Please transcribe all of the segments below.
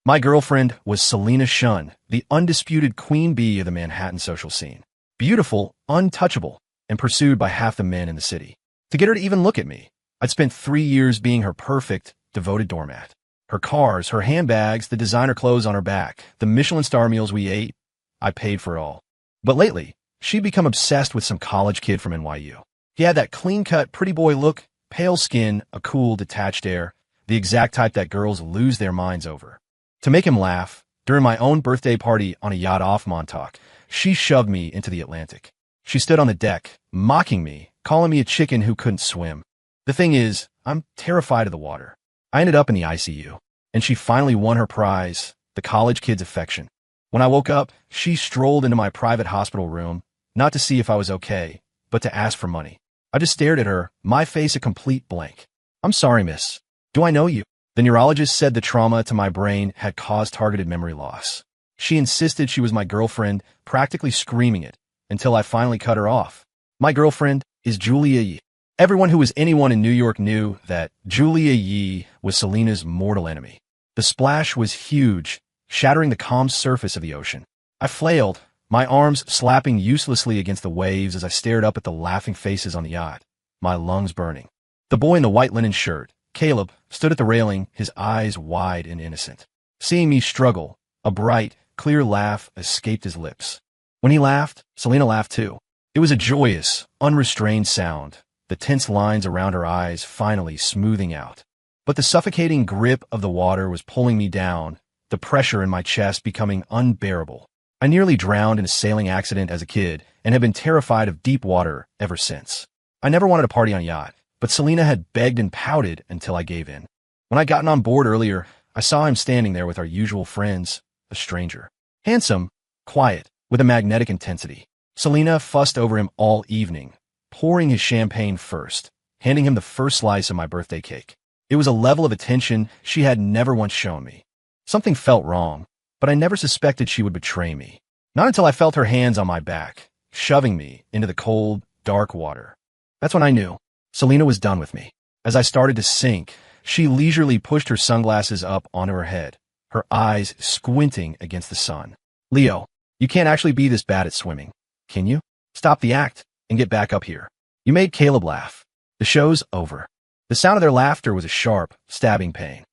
My girlfriend was Selena Shun, the undisputed queen bee of the Manhattan social scene. Beautiful, untouchable, and pursued by half the men in the city. To get her to even look at me, I'd spent 3 years being her perfect, devoted doormat. Her cars, her handbags, the designer clothes on her back, the Michelin star meals we ate, I paid for it all. But lately, she'd become obsessed with some college kid from NYU. He had that clean-cut, pretty boy look, pale skin, a cool, detached air, the exact type that girls lose their minds over. To make him laugh, during my own birthday party on a yacht off Montauk, she shoved me into the Atlantic. She stood on the deck, mocking me, calling me a chicken who couldn't swim. The thing is, I'm terrified of the water. I ended up in the ICU, and she finally won her prize, the college kid's affection. When I woke up, she strolled into my private hospital room, not to see if I was okay, but to ask for money. I just stared at her, my face a complete blank. "I'm sorry, miss. Do I know you?" The neurologist said the trauma to my brain had caused targeted memory loss. She insisted she was my girlfriend, practically screaming it, until I finally cut her off. My girlfriend is Julia Yi. Everyone who was anyone in New York knew that Julia Yi was Selena's mortal enemy. The splash was huge, shattering the calm surface of the ocean. I flailed, my arms slapping uselessly against the waves as I stared up at the laughing faces on the yacht, my lungs burning. The boy in the white linen shirt, Caleb, stood at the railing, his eyes wide and innocent. Seeing me struggle, a bright, clear laugh escaped his lips. When he laughed, Selena laughed too. It was a joyous, unrestrained sound, the tense lines around her eyes finally smoothing out. But the suffocating grip of the water was pulling me down, the pressure in my chest becoming unbearable. I nearly drowned in a sailing accident as a kid and have been terrified of deep water ever since. I never wanted to party on a yacht, but Selena had begged and pouted until I gave in. When I'd gotten on board earlier, I saw him standing there with our usual friends, a stranger. Handsome, quiet, with a magnetic intensity. Selena fussed over him all evening, pouring his champagne first, handing him the first slice of my birthday cake. It was a level of attention she had never once shown me. Something felt wrong, but I never suspected she would betray me. Not until I felt her hands on my back, shoving me into the cold, dark water. That's when I knew Selena was done with me. As I started to sink, she leisurely pushed her sunglasses up onto her head, her eyes squinting against the sun. "Leo, you can't actually be this bad at swimming, can you? Stop the act and get back up here. You made Caleb laugh. The show's over." The sound of their laughter was a sharp, stabbing pain.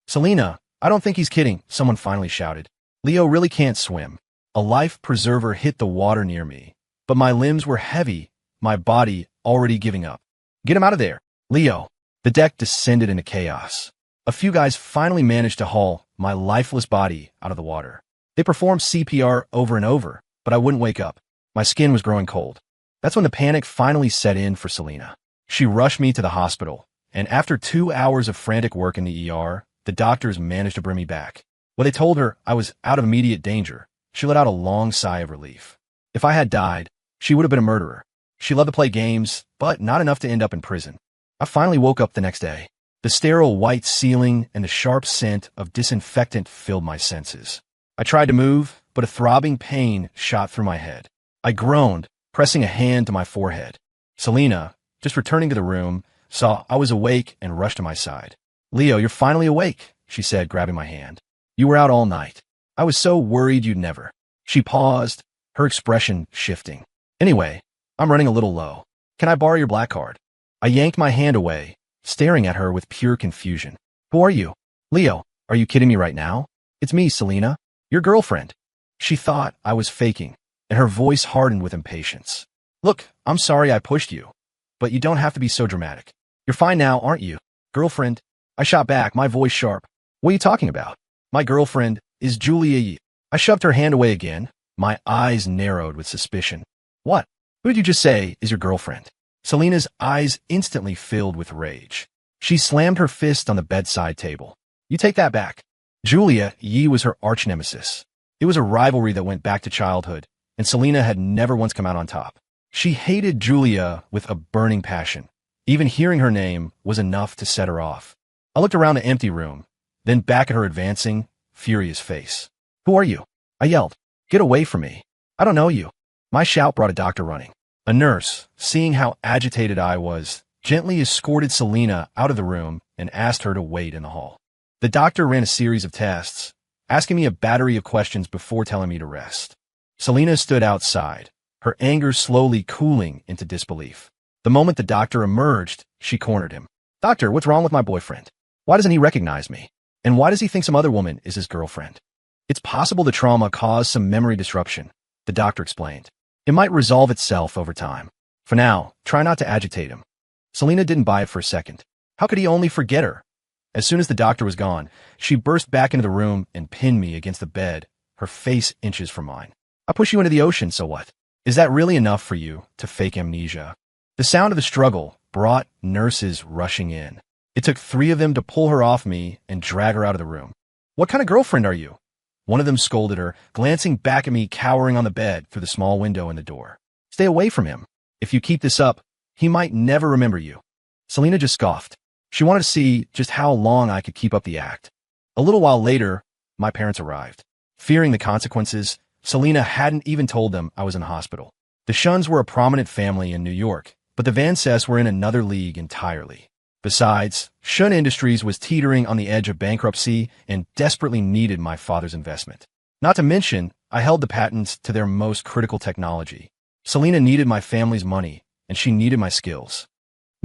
"Selena, I don't think he's kidding," someone finally shouted. "Leo really can't swim." A life preserver hit the water near me, but my limbs were heavy, my body already giving up. "Get him out of there, Leo." The deck descended into chaos. A few guys finally managed to haul my lifeless body out of the water. They performed CPR over and over, but I wouldn't wake up. My skin was growing cold. That's when the panic finally set in for Selena. She rushed me to the hospital, and after 2 hours of frantic work in the ER, the doctors managed to bring me back. When they told her I was out of immediate danger, she let out a long sigh of relief. If I had died, she would have been a murderer. She loved to play games, but not enough to end up in prison. I finally woke up the next day. The sterile white ceiling and the sharp scent of disinfectant filled my senses. I tried to move, but a throbbing pain shot through my head. I groaned, pressing a hand to my forehead. Selena, just returning to the room, saw I was awake and rushed to my side. "Leo, you're finally awake," she said, grabbing my hand. "You were out all night. I was so worried you'd never." She paused, her expression shifting. "Anyway, I'm running a little low. Can I borrow your black card?" I yanked my hand away, staring at her with pure confusion. "Who are you?" "Leo, are you kidding me right now? It's me, Selena, your girlfriend." She thought I was faking, and her voice hardened with impatience. "Look, I'm sorry I pushed you, but you don't have to be so dramatic. You're fine now, aren't you, girlfriend?" I shot back, my voice sharp. "What are you talking about? My girlfriend is Julia Yi." I shoved her hand away again, my eyes narrowed with suspicion. "What? Who did you just say is your girlfriend?" Selena's eyes instantly filled with rage. She slammed her fist on the bedside table. "You take that back." Julia Yi was her arch-nemesis. It was a rivalry that went back to childhood, and Selena had never once come out on top. She hated Julia with a burning passion. Even hearing her name was enough to set her off. I looked around the empty room, then back at her advancing, furious face. "Who are you?" I yelled. "Get away from me. I don't know you." My shout brought a doctor running. A nurse, seeing how agitated I was, gently escorted Selena out of the room and asked her to wait in the hall. The doctor ran a series of tests, asking me a battery of questions before telling me to rest. Selena stood outside, her anger slowly cooling into disbelief. The moment the doctor emerged, she cornered him. "Doctor, what's wrong with my boyfriend? Why doesn't he recognize me? And why does he think some other woman is his girlfriend?" "It's possible the trauma caused some memory disruption," the doctor explained. "It might resolve itself over time. For now, try not to agitate him." Selena didn't buy it for a second. How could he only forget her? As soon as the doctor was gone, she burst back into the room and pinned me against the bed, her face inches from mine. "I push you into the ocean, so what? Is that really enough for you to fake amnesia?" The sound of the struggle brought nurses rushing in. It took 3 of them to pull her off me and drag her out of the room. "What kind of girlfriend are you?" One of them scolded her, glancing back at me cowering on the bed through the small window in the door. "Stay away from him. If you keep this up, he might never remember you." Selena just scoffed. She wanted to see just how long I could keep up the act. A little while later, my parents arrived. Fearing the consequences, Selena hadn't even told them I was in hospital. The Shuns were a prominent family in New York, but the Van Cess were in another league entirely. Besides, Shun Industries was teetering on the edge of bankruptcy and desperately needed my father's investment. Not to mention, I held the patents to their most critical technology. Selena needed my family's money, and she needed my skills.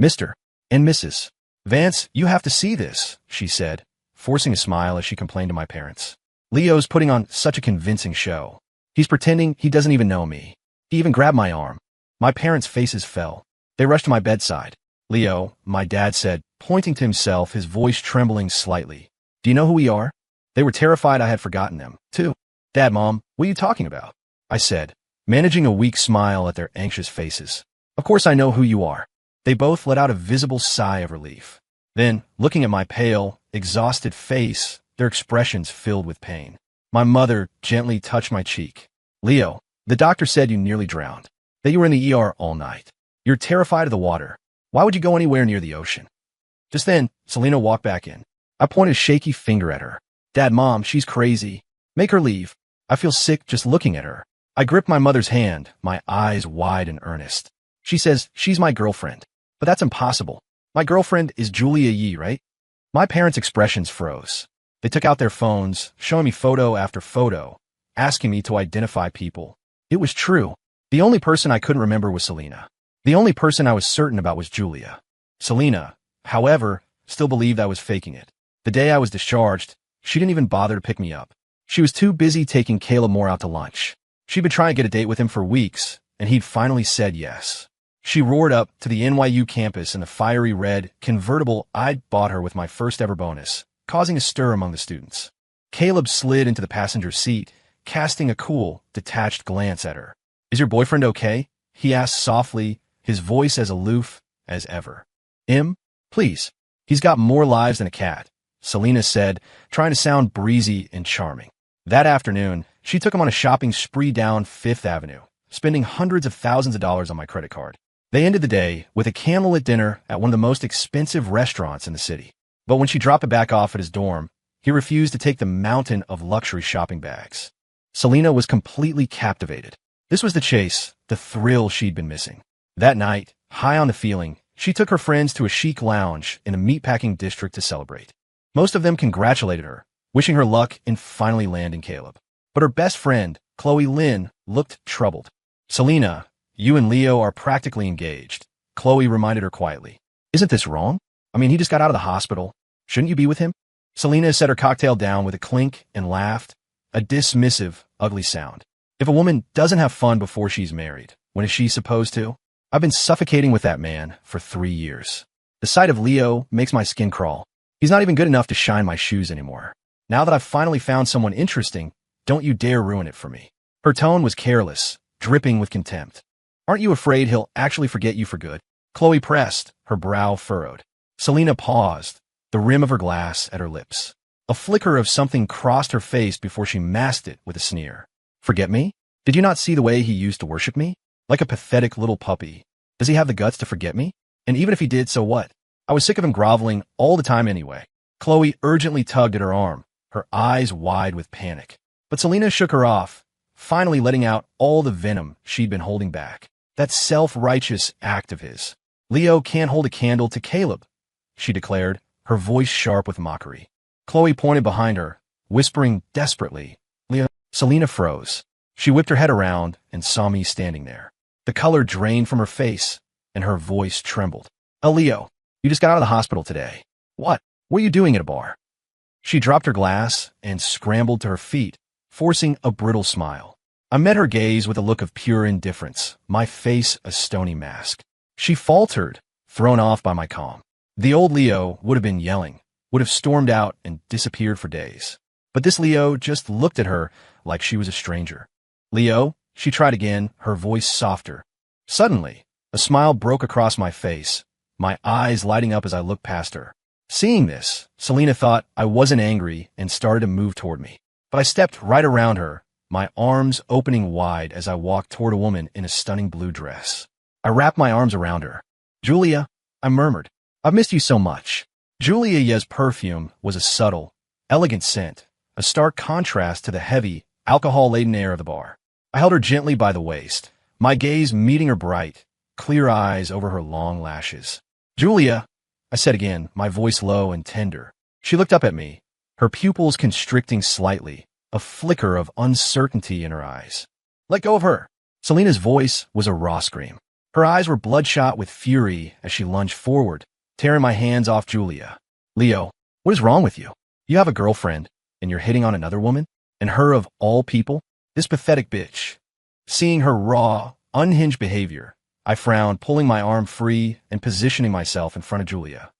"Mr. and Mrs. Vance, you have to see this," she said, forcing a smile as she complained to my parents. "Leo's putting on such a convincing show. He's pretending he doesn't even know me. He even grabbed my arm." My parents' faces fell. They rushed to my bedside. "Leo," my dad said, pointing to himself, his voice trembling slightly. "Do you know who we are?" They were terrified I had forgotten them, too. "Dad, Mom, what are you talking about?" I said, managing a weak smile at their anxious faces. "Of course I know who you are." They both let out a visible sigh of relief. Then, looking at my pale, exhausted face, their expressions filled with pain. My mother gently touched my cheek. "Leo, the doctor said you nearly drowned, that you were in the ER all night. You're terrified of the water. Why would you go anywhere near the ocean?" Just then, Selena walked back in. I pointed a shaky finger at her. "Dad, Mom, she's crazy. Make her leave. I feel sick just looking at her." I gripped my mother's hand, my eyes wide and earnest. "She says she's my girlfriend. But that's impossible. My girlfriend is Julia Yee, right?" My parents' expressions froze. They took out their phones, showing me photo after photo, asking me to identify people. It was true. The only person I couldn't remember was Selena. The only person I was certain about was Julia. Selena, however, still believed I was faking it. The day I was discharged, she didn't even bother to pick me up. She was too busy taking Caleb Moore out to lunch. She'd been trying to get a date with him for weeks, and he'd finally said yes. She roared up to the NYU campus in the fiery red convertible I'd bought her with my first ever bonus, causing a stir among the students. Caleb slid into the passenger seat, casting a cool, detached glance at her. "Is your boyfriend okay?" he asked softly, his voice as aloof as ever. Please. He's got more lives than a cat," Selena said, trying to sound breezy and charming. That afternoon, she took him on a shopping spree down Fifth Avenue, spending hundreds of thousands of dollars on my credit card. They ended the day with a candlelit dinner at one of the most expensive restaurants in the city. But when she dropped it back off at his dorm, he refused to take the mountain of luxury shopping bags. Selena was completely captivated. This was the chase, the thrill she'd been missing. That night, high on the feeling, she took her friends to a chic lounge in a meatpacking district to celebrate. Most of them congratulated her, wishing her luck in finally landing Caleb. But her best friend, Chloe Lynn, looked troubled. "Selena, you and Leo are practically engaged," Chloe reminded her quietly. "Isn't this wrong? I mean, he just got out of the hospital. Shouldn't you be with him?" Selena set her cocktail down with a clink and laughed, a dismissive, ugly sound. If a woman doesn't have fun before she's married, when is she supposed to? I've been suffocating with that man for 3 years. The sight of Leo makes my skin crawl. He's not even good enough to shine my shoes anymore. Now that I've finally found someone interesting, don't you dare ruin it for me. Her tone was careless, dripping with contempt. "Aren't you afraid he'll actually forget you for good?" Chloe pressed, her brow furrowed. Selena paused, the rim of her glass at her lips. A flicker of something crossed her face before she masked it with a sneer. "Forget me? Did you not see the way he used to worship me? Like a pathetic little puppy. Does he have the guts to forget me? And even if he did, so what? I was sick of him groveling all the time anyway." Chloe urgently tugged at her arm, her eyes wide with panic. But Selena shook her off, finally letting out all the venom she'd been holding back. That self-righteous act of his. "Leo can't hold a candle to Caleb," she declared, her voice sharp with mockery. Chloe pointed behind her, whispering desperately. Leo. Selena froze. She whipped her head around and saw me standing there. The color drained from her face, and her voice trembled. Leo, you just got out of the hospital today. What? What are you doing at a bar? She dropped her glass and scrambled to her feet, forcing a brittle smile. I met her gaze with a look of pure indifference, my face a stony mask. She faltered, thrown off by my calm. The old Leo would have been yelling, would have stormed out and disappeared for days. But this Leo just looked at her like she was a stranger. Leo, she tried again, her voice softer. Suddenly, a smile broke across my face, my eyes lighting up as I looked past her. Seeing this, Selena thought I wasn't angry and started to move toward me. But I stepped right around her, my arms opening wide as I walked toward a woman in a stunning blue dress. I wrapped my arms around her. Julia, I murmured, I've missed you so much. Julia's perfume was a subtle, elegant scent, a stark contrast to the heavy, alcohol-laden air of the bar. I held her gently by the waist, my gaze meeting her bright, clear eyes over her long lashes. Julia, I said again, my voice low and tender. She looked up at me, her pupils constricting slightly, a flicker of uncertainty in her eyes. Let go of her. Selena's voice was a raw scream. Her eyes were bloodshot with fury as she lunged forward, tearing my hands off Julia. Leo, what is wrong with you? You have a girlfriend, and you're hitting on another woman? And her of all people? This pathetic bitch. Seeing her raw, unhinged behavior, I frowned, pulling my arm free and positioning myself in front of Julia.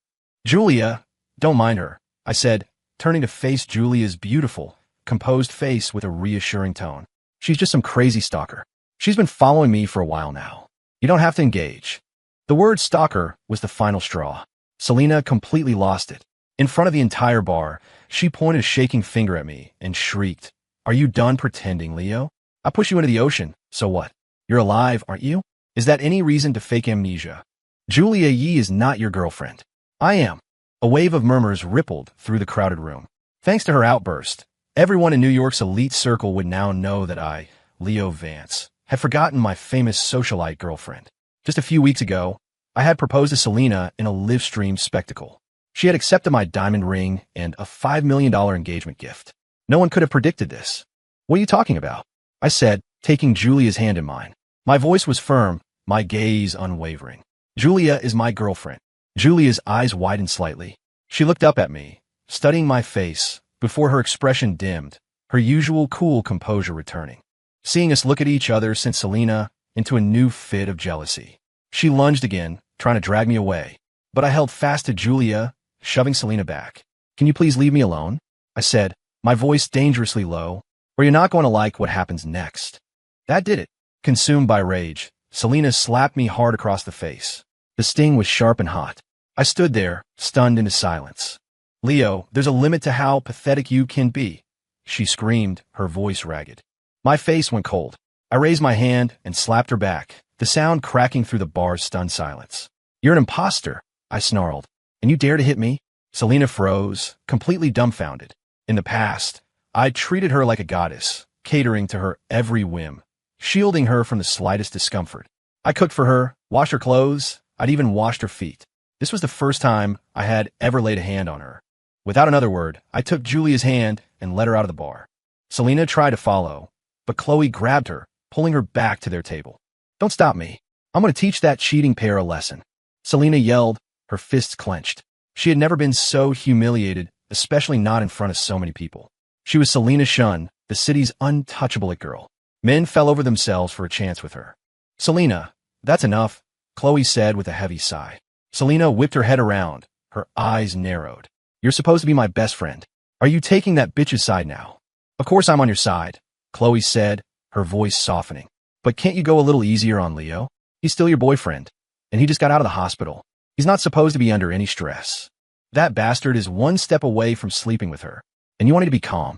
Julia, don't mind her, I said, turning to face Julia's beautiful, composed face with a reassuring tone. She's just some crazy stalker. She's been following me for a while now. You don't have to engage. The word stalker was the final straw. Selena completely lost it. In front of the entire bar, she pointed a shaking finger at me and shrieked, Are you done pretending, Leo? I push you into the ocean, so what? You're alive, aren't you? Is that any reason to fake amnesia? Julia Yi is not your girlfriend. I am. A wave of murmurs rippled through the crowded room. Thanks to her outburst, everyone in New York's elite circle would now know that I, Leo Vance, had forgotten my famous socialite girlfriend. Just a few weeks ago, I had proposed to Selena in a live-stream spectacle. She had accepted my diamond ring and a $5 million engagement gift. No one could have predicted this. What are you talking about? I said, taking Julia's hand in mine. My voice was firm, my gaze unwavering. Julia is my girlfriend. Julia's eyes widened slightly. She looked up at me, studying my face, before her expression dimmed, her usual cool composure returning. Seeing us look at each other sent Selena into a new fit of jealousy. She lunged again, trying to drag me away, but I held fast to Julia, shoving Selena back. Can you please leave me alone? I said, my voice dangerously low, or you're not going to like what happens next. That did it. Consumed by rage, Selena slapped me hard across the face. The sting was sharp and hot. I stood there, stunned into silence. Leo, there's a limit to how pathetic you can be, she screamed, her voice ragged. My face went cold. I raised my hand and slapped her back, the sound cracking through the bar's stunned silence. You're an imposter, I snarled. And you dare to hit me? Selena froze, completely dumbfounded. In the past, I'd treated her like a goddess, catering to her every whim, shielding her from the slightest discomfort. I cooked for her, washed her clothes, I'd even washed her feet. This was the first time I had ever laid a hand on her. Without another word, I took Julia's hand and led her out of the bar. Selena tried to follow, but Chloe grabbed her, pulling her back to their table. Don't stop me. I'm going to teach that cheating pair a lesson. Selena yelled, her fists clenched. She had never been so humiliated, especially not in front of so many people. She was Selena Shun, the city's untouchable it girl. Men fell over themselves for a chance with her. Selena, that's enough, Chloe said with a heavy sigh. Selena whipped her head around, her eyes narrowed. You're supposed to be my best friend. Are you taking that bitch's side now? Of course I'm on your side, Chloe said, her voice softening. But can't you go a little easier on Leo? He's still your boyfriend, and he just got out of the hospital. He's not supposed to be under any stress. That bastard is one step away from sleeping with her, and you want me to be calm.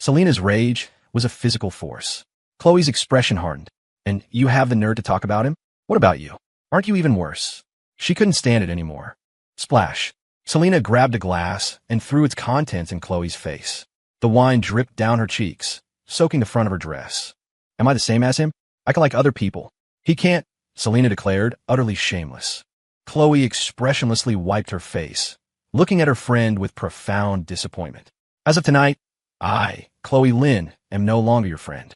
Selena's rage was a physical force. Chloe's expression hardened. And you have the nerve to talk about him? What about you? Aren't you even worse? She couldn't stand it anymore. Splash. Selena grabbed a glass and threw its contents in Chloe's face. The wine dripped down her cheeks, soaking the front of her dress. Am I the same as him? I can like other people. He can't, Selena declared, utterly shameless. Chloe expressionlessly wiped her face, looking at her friend with profound disappointment. As of tonight, I, Chloe Lynn, am no longer your friend.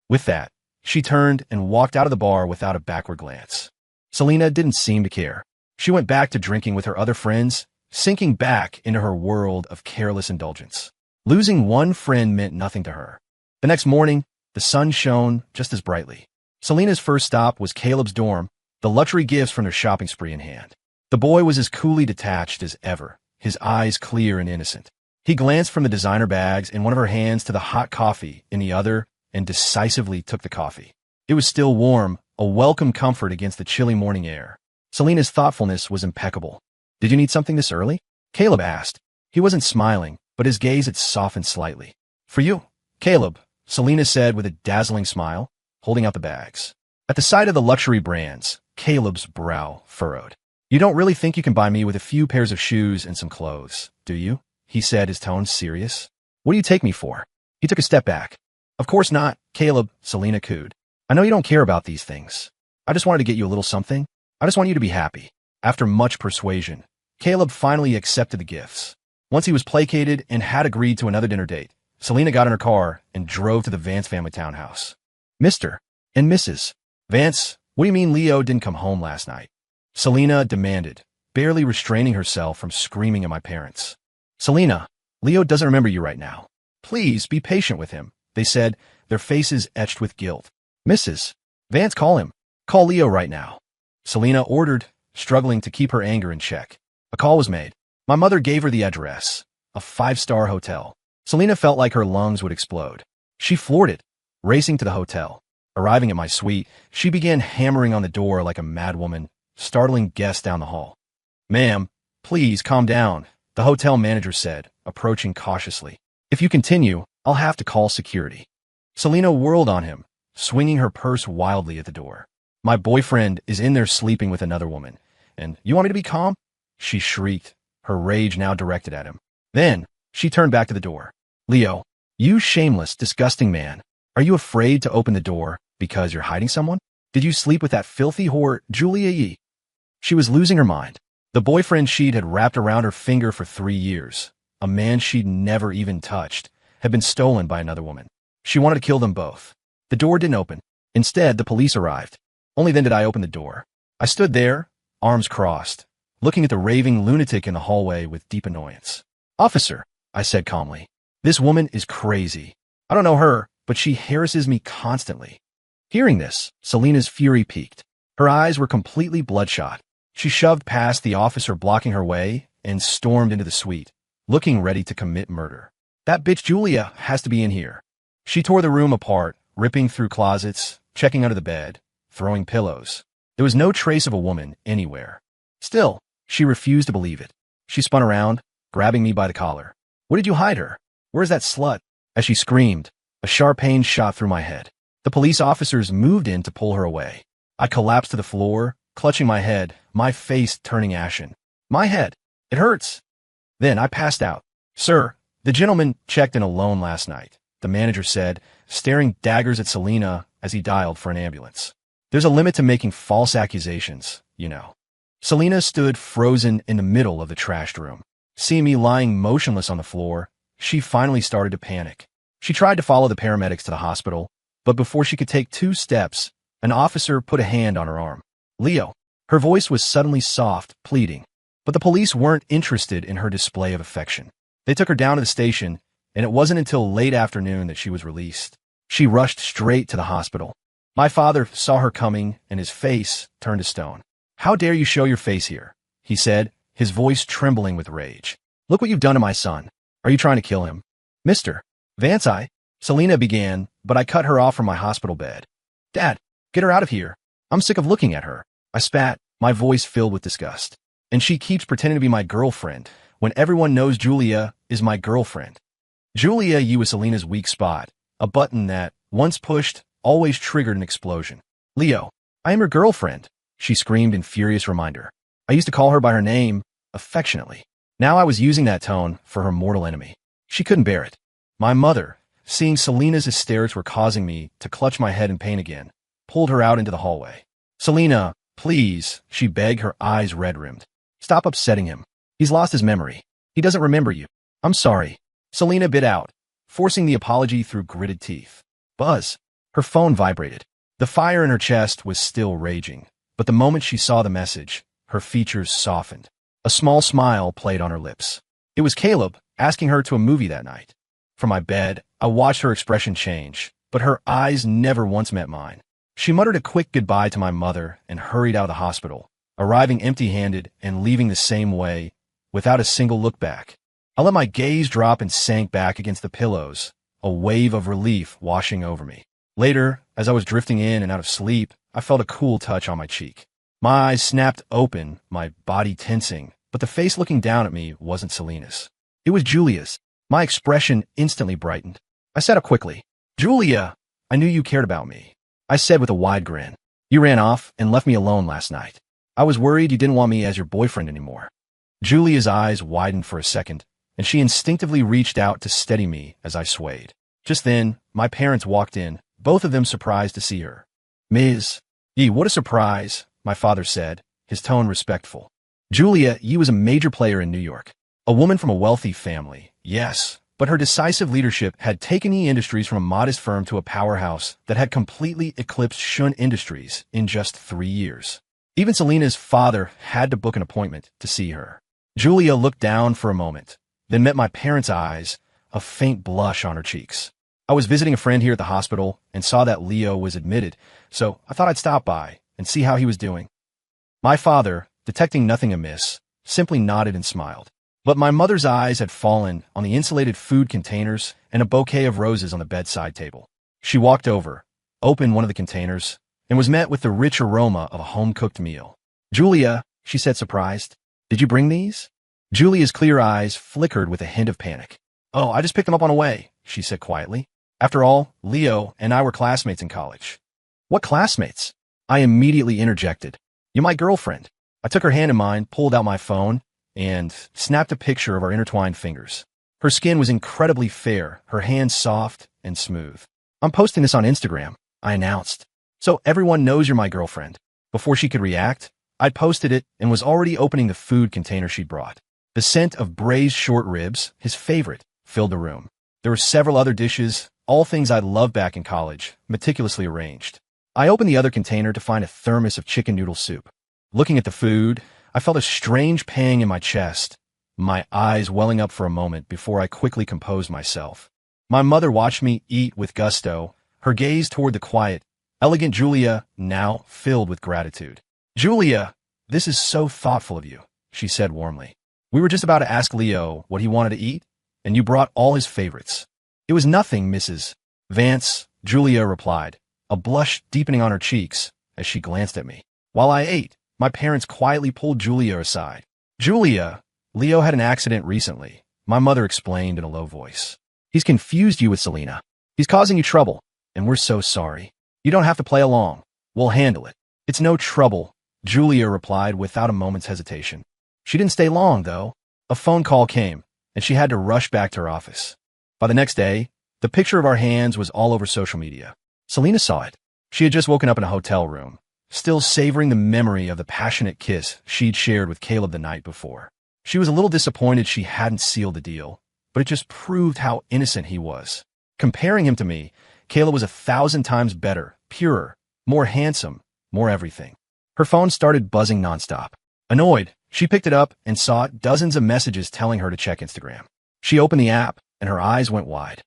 With that, she turned and walked out of the bar without a backward glance. Selena didn't seem to care. She went back to drinking with her other friends, sinking back into her world of careless indulgence. Losing one friend meant nothing to her. The next morning, the sun shone just as brightly. Selena's first stop was Caleb's dorm, the luxury gifts from their shopping spree in hand. The boy was as coolly detached as ever, his eyes clear and innocent. He glanced from the designer bags in one of her hands to the hot coffee in the other and decisively took the coffee. It was still warm, a welcome comfort against the chilly morning air. Selena's thoughtfulness was impeccable. "Did you need something this early?" Caleb asked. He wasn't smiling, but his gaze had softened slightly. "For you, Caleb," Selena said with a dazzling smile, holding out the bags. At the sight of the luxury brands, Caleb's brow furrowed. "You don't really think you can buy me with a few pairs of shoes and some clothes, do you?" he said, his tone serious. "What do you take me for?" He took a step back. "Of course not, Caleb," Selena cooed. "I know you don't care about these things. I just wanted to get you a little something. I just want you to be happy." After much persuasion, Caleb finally accepted the gifts. Once he was placated and had agreed to another dinner date, Selena got in her car and drove to the Vance family townhouse. "Mr. and Mrs. Vance, what do you mean Leo didn't come home last night?" Selena demanded, barely restraining herself from screaming at my parents. "Selena, Leo doesn't remember you right now. Please be patient with him," they said, their faces etched with guilt. "Mrs. Vance, call him. Call Leo right now," Selena ordered, struggling to keep her anger in check. A call was made. My mother gave her the address, a 5-star hotel. Selena felt like her lungs would explode. She floored it, racing to the hotel. Arriving at my suite, she began hammering on the door like a madwoman, startling guests down the hall. "Ma'am, please calm down," the hotel manager said, approaching cautiously. "If you continue, I'll have to call security." Selena whirled on him, swinging her purse wildly at the door. "My boyfriend is in there sleeping with another woman, and you want me to be calm?" she shrieked, her rage now directed at him. Then, she turned back to the door. "Leo, you shameless, disgusting man. Are you afraid to open the door because you're hiding someone? Did you sleep with that filthy whore, Julia Yee?" She was losing her mind. The boyfriend she'd had wrapped around her finger for 3 years, a man she'd never even touched, had been stolen by another woman. She wanted to kill them both. The door didn't open. Instead, the police arrived. Only then did I open the door. I stood there, arms crossed, looking at the raving lunatic in the hallway with deep annoyance. "Officer," I said calmly, "this woman is crazy. I don't know her, but she harasses me constantly." Hearing this, Selena's fury peaked. Her eyes were completely bloodshot. She shoved past the officer blocking her way and stormed into the suite, looking ready to commit murder. "That bitch Julia has to be in here." She tore the room apart, ripping through closets, checking under the bed, throwing pillows. There was no trace of a woman anywhere. Still, she refused to believe it. She spun around, grabbing me by the collar. "Where did you hide her? Where's that slut?" As she screamed, a sharp pain shot through my head. The police officers moved in to pull her away. I collapsed to the floor, clutching my head, my face turning ashen. "My head. It hurts." Then I passed out. "Sir, the gentleman checked in alone last night," the manager said, staring daggers at Selena as he dialed for an ambulance. "There's a limit to making false accusations, you know." Selena stood frozen in the middle of the trashed room. Seeing me lying motionless on the floor, she finally started to panic. She tried to follow the paramedics to the hospital, but before she could take 2 steps, an officer put a hand on her arm. "Leo." Her voice was suddenly soft, pleading. But the police weren't interested in her display of affection. They took her down to the station, and it wasn't until late afternoon that she was released. She rushed straight to the hospital. My father saw her coming, and his face turned to stone. "How dare you show your face here?" he said, his voice trembling with rage. "Look what you've done to my son. Are you trying to kill him?" "Mr. Vance, Selena began, but I cut her off from my hospital bed. "Dad, get her out of here. I'm sick of looking at her." I spat, my voice filled with disgust. "And she keeps pretending to be my girlfriend, when everyone knows Julia is my girlfriend." Julia Yee was Selena's weak spot, a button that, once pushed, always triggered an explosion. "Leo, I am your girlfriend," she screamed in furious reminder. I used to call her by her name, affectionately. Now I was using that tone for her mortal enemy. She couldn't bear it. My mother, seeing Selena's hysterics were causing me to clutch my head in pain again, pulled her out into the hallway. "Selena, please," she begged, her eyes red-rimmed. "Stop upsetting him. He's lost his memory. He doesn't remember you." "I'm sorry," Selena bit out, forcing the apology through gritted teeth. Buzz. Her phone vibrated. The fire in her chest was still raging, but the moment she saw the message, her features softened. A small smile played on her lips. It was Caleb, asking her to a movie that night. From my bed, I watched her expression change, but her eyes never once met mine. She muttered a quick goodbye to my mother and hurried out of the hospital, arriving empty-handed and leaving the same way, without a single look back. I let my gaze drop and sank back against the pillows, a wave of relief washing over me. Later, as I was drifting in and out of sleep, I felt a cool touch on my cheek. My eyes snapped open, my body tensing, but the face looking down at me wasn't Selena's. It was Julia's. My expression instantly brightened. I sat up quickly. "Julia, I knew you cared about me," I said with a wide grin. "You ran off and left me alone last night. I was worried you didn't want me as your boyfriend anymore." Julia's eyes widened for a second, and she instinctively reached out to steady me as I swayed. Just then, my parents walked in, both of them surprised to see her. "Ms. Yee, what a surprise," my father said, his tone respectful. "Julia Yee was a major player in New York. A woman from a wealthy family, yes, but her decisive leadership had taken Yee Industries from a modest firm to a powerhouse that had completely eclipsed Shun Industries in just 3 years. Even Selena's father had to book an appointment to see her." Julia looked down for a moment, then met my parents' eyes, a faint blush on her cheeks. "I was visiting a friend here at the hospital and saw that Leo was admitted, so I thought I'd stop by and see how he was doing." My father, detecting nothing amiss, simply nodded and smiled. But my mother's eyes had fallen on the insulated food containers and a bouquet of roses on the bedside table. She walked over, opened one of the containers, and was met with the rich aroma of a home-cooked meal. "Julia," she said surprised, "did you bring these?" Julia's clear eyes flickered with a hint of panic. "Oh, I just picked them up on the way," she said quietly. "After all, Leo and I were classmates in college." "What classmates?" I immediately interjected. "You're my girlfriend." I took her hand in mine, pulled out my phone, and snapped a picture of our intertwined fingers. Her skin was incredibly fair, her hands soft and smooth. "I'm posting this on Instagram," I announced, "so everyone knows you're my girlfriend." Before she could react, I'd posted it and was already opening the food container she'd brought. The scent of braised short ribs, his favorite, filled the room. There were several other dishes, all things I loved back in college, meticulously arranged. I opened the other container to find a thermos of chicken noodle soup. Looking at the food, I felt a strange pang in my chest, my eyes welling up for a moment before I quickly composed myself. My mother watched me eat with gusto, her gaze toward the quiet, elegant Julia now filled with gratitude. "Julia, this is so thoughtful of you," she said warmly. "We were just about to ask Leo what he wanted to eat, and you brought all his favorites." "It was nothing, Mrs. Vance," Julia replied, a blush deepening on her cheeks as she glanced at me. While I ate, my parents quietly pulled Julia aside. "Julia, Leo had an accident recently," my mother explained in a low voice. "He's confused you with Selena. He's causing you trouble, and we're so sorry. You don't have to play along. We'll handle it." "It's no trouble," Julia replied without a moment's hesitation. She didn't stay long, though. A phone call came, and she had to rush back to her office. By the next day, the picture of our hands was all over social media. Selena saw it. She had just woken up in a hotel room, still savoring the memory of the passionate kiss she'd shared with Caleb the night before. She was a little disappointed she hadn't sealed the deal, but it just proved how innocent he was. Comparing him to me, Caleb was 1,000 times better, purer, more handsome, more everything. Her phone started buzzing nonstop. Annoyed, she picked it up and saw dozens of messages telling her to check Instagram. She opened the app, and her eyes went wide.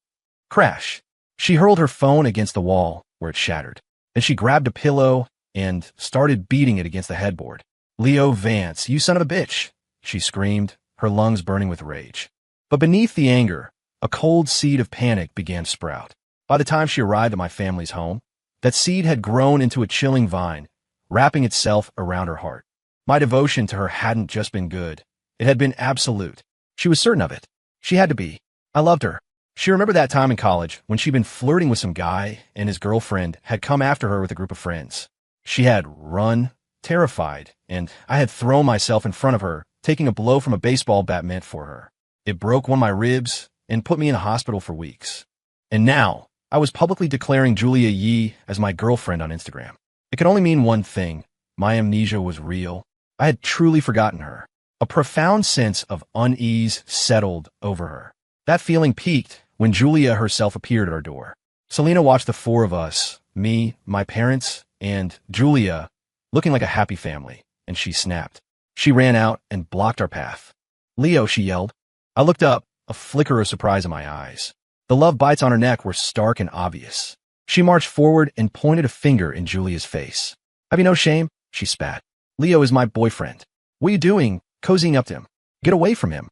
Crash. She hurled her phone against the wall, where it shattered. Then she grabbed a pillow and started beating it against the headboard. "Leo Vance, you son of a bitch," she screamed, her lungs burning with rage. But beneath the anger, a cold seed of panic began to sprout. By the time she arrived at my family's home, that seed had grown into a chilling vine, wrapping itself around her heart. My devotion to her hadn't just been good. It had been absolute. She was certain of it. She had to be. I loved her. She remembered that time in college when she'd been flirting with some guy and his girlfriend had come after her with a group of friends. She had run, terrified, and I had thrown myself in front of her, taking a blow from a baseball bat meant for her. It broke one of my ribs and put me in a hospital for weeks. And now, I was publicly declaring Julia Yee as my girlfriend on Instagram. It could only mean one thing. My amnesia was real. I had truly forgotten her. A profound sense of unease settled over her. That feeling peaked when Julia herself appeared at our door. Selena watched the four of us, me, my parents, and Julia, looking like a happy family, and she snapped. She ran out and blocked our path. "Leo," she yelled. I looked up, a flicker of surprise in my eyes. The love bites on her neck were stark and obvious. She marched forward and pointed a finger in Julia's face. "Have you no shame?" she spat. "Leo is my boyfriend. What are you doing, cozying up to him? Get away from him."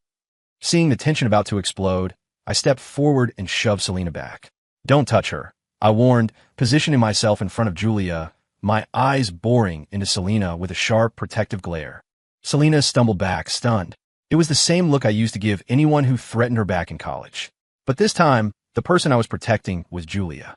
Seeing the tension about to explode, I stepped forward and shoved Selena back. "Don't touch her," I warned, positioning myself in front of Julia, my eyes boring into Selena with a sharp, protective glare. Selena stumbled back, stunned. It was the same look I used to give anyone who threatened her back in college. But this time, the person I was protecting was Julia.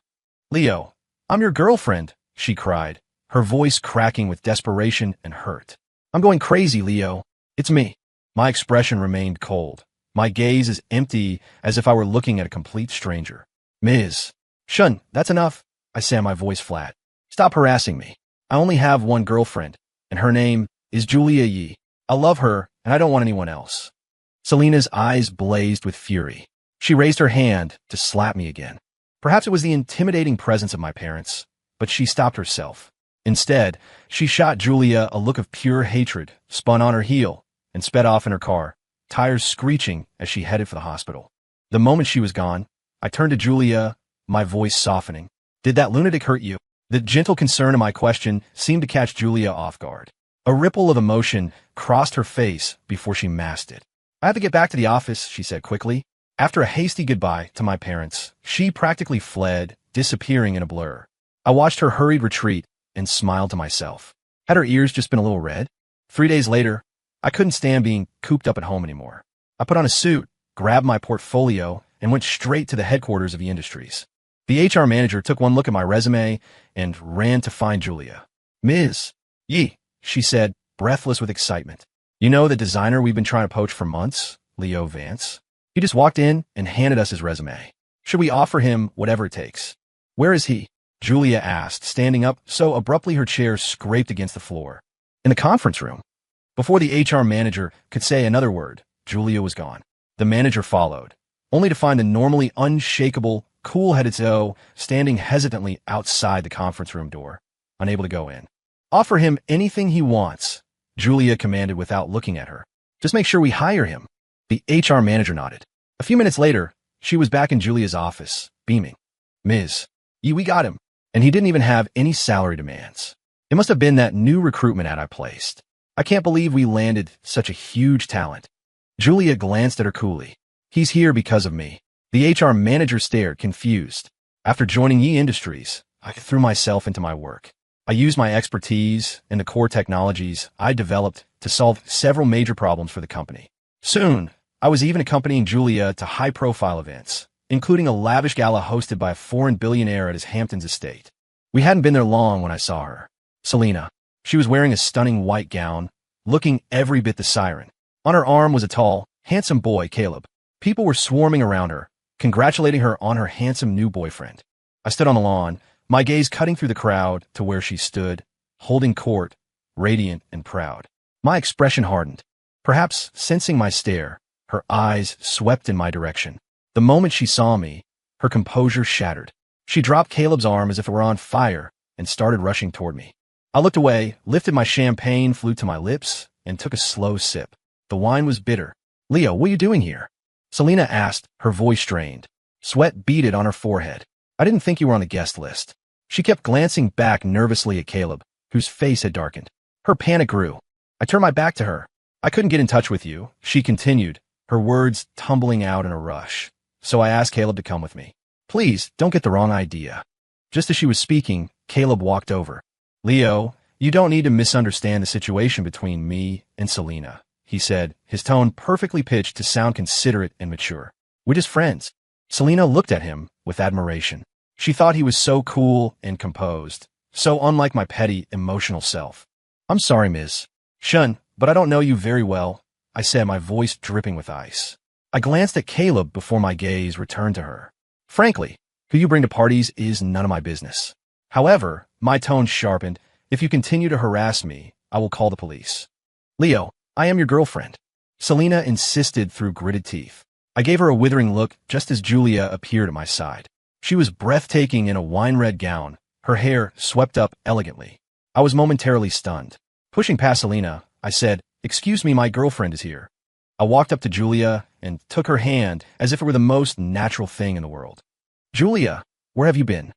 "Leo, I'm your girlfriend," she cried, her voice cracking with desperation and hurt. "I'm going crazy, Leo. It's me." My expression remained cold, my gaze as empty as if I were looking at a complete stranger. "Ms. Shun, that's enough," I said, my voice flat. "Stop harassing me. I only have one girlfriend, and her name is Julia Yi. I love her, and I don't want anyone else." Selena's eyes blazed with fury. She raised her hand to slap me again. Perhaps it was the intimidating presence of my parents, but she stopped herself. Instead, she shot Julia a look of pure hatred, spun on her heel, and sped off in her car, tires screeching as she headed for the hospital. The moment she was gone, I turned to Julia, my voice softening. "Did that lunatic hurt you?" The gentle concern in my question seemed to catch Julia off guard. A ripple of emotion crossed her face before she masked it. "I have to get back to the office," she said quickly. After a hasty goodbye to my parents, she practically fled, disappearing in a blur. I watched her hurried retreat and smiled to myself. Had her ears just been a little red? 3 days later, I couldn't stand being cooped up at home anymore. I put on a suit, grabbed my portfolio, and went straight to the headquarters of the Industries. The HR manager took one look at my resume and ran to find Julia. "Ms. Yi," she said, breathless with excitement. "You know the designer we've been trying to poach for months, Leo Vance? He just walked in and handed us his resume. Should we offer him whatever it takes?" "Where is he?" Julia asked, standing up so abruptly her chair scraped against the floor. "In the conference room." Before the HR manager could say another word, Julia was gone. The manager followed, only to find the normally unshakable, cool-headed Zoe standing hesitantly outside the conference room door, unable to go in. "Offer him anything he wants," Julia commanded without looking at her. "Just make sure we hire him." The HR manager nodded. A few minutes later, she was back in Julia's office, beaming. "Ms. Yi, we got him, and he didn't even have any salary demands. It must have been that new recruitment ad I placed. I can't believe we landed such a huge talent." Julia glanced at her coolly. "He's here because of me." The HR manager stared, confused. After joining Yi Industries, I threw myself into my work. I used my expertise and the core technologies I developed to solve several major problems for the company. Soon, I was even accompanying Julia to high-profile events, including a lavish gala hosted by a foreign billionaire at his Hamptons estate. We hadn't been there long when I saw her. Selena. She was wearing a stunning white gown, looking every bit the siren. On her arm was a tall, handsome boy, Caleb. People were swarming around her, congratulating her on her handsome new boyfriend. I stood on the lawn, my gaze cutting through the crowd to where she stood, holding court, radiant and proud. My expression hardened. Perhaps sensing my stare, her eyes swept in my direction. The moment she saw me, her composure shattered. She dropped Caleb's arm as if it were on fire and started rushing toward me. I looked away, lifted my champagne flute to my lips, and took a slow sip. The wine was bitter. "Leo, what are you doing here?" Selena asked, her voice strained. Sweat beaded on her forehead. "I didn't think you were on the guest list." She kept glancing back nervously at Caleb, whose face had darkened. Her panic grew. I turned my back to her. "I couldn't get in touch with you," she continued, her words tumbling out in a rush. "So I asked Caleb to come with me. Please, don't get the wrong idea." Just as she was speaking, Caleb walked over. "Leo, you don't need to misunderstand the situation between me and Selena," he said, his tone perfectly pitched to sound considerate and mature. "We're just friends." Selena looked at him with admiration. She thought he was so cool and composed, so unlike my petty, emotional self. "I'm sorry, Ms. Shun, but I don't know you very well," I said, my voice dripping with ice. I glanced at Caleb before my gaze returned to her. "Frankly, who you bring to parties is none of my business. However," my tone sharpened, "if you continue to harass me, I will call the police." "Leo, I am your girlfriend," Selena insisted through gritted teeth. I gave her a withering look just as Julia appeared at my side. She was breathtaking in a wine-red gown, her hair swept up elegantly. I was momentarily stunned. Pushing past Selena, I said, "Excuse me, my girlfriend is here." I walked up to Julia and took her hand as if it were the most natural thing in the world. "Julia, where have you been?"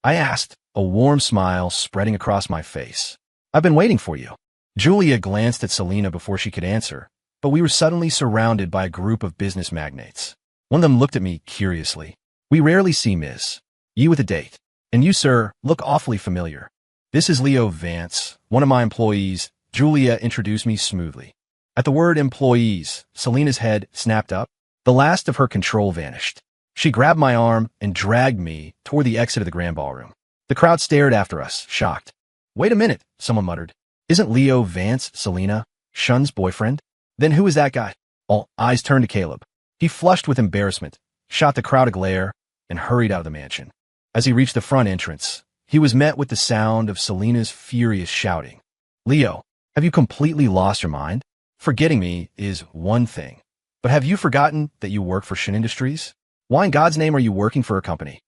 I asked, a warm smile spreading across my face. "I've been waiting for you." Julia glanced at Selena before she could answer, but we were suddenly surrounded by a group of business magnates. One of them looked at me curiously. "We rarely see Miss. You with a date. And you, sir, look awfully familiar." "This is Leo Vance, one of my employees," Julia introduced me smoothly. At the word employees, Selena's head snapped up. The last of her control vanished. She grabbed my arm and dragged me toward the exit of the grand ballroom. The crowd stared after us, shocked. "Wait a minute," someone muttered. "Isn't Leo Vance Selena Shun's boyfriend? Then who is that guy?" All eyes turned to Caleb. He flushed with embarrassment, shot the crowd a glare, and hurried out of the mansion. As he reached the front entrance, he was met with the sound of Selena's furious shouting. "Leo, have you completely lost your mind? Forgetting me is one thing, but have you forgotten that you work for Shun Industries? Why in God's name are you working for a company?"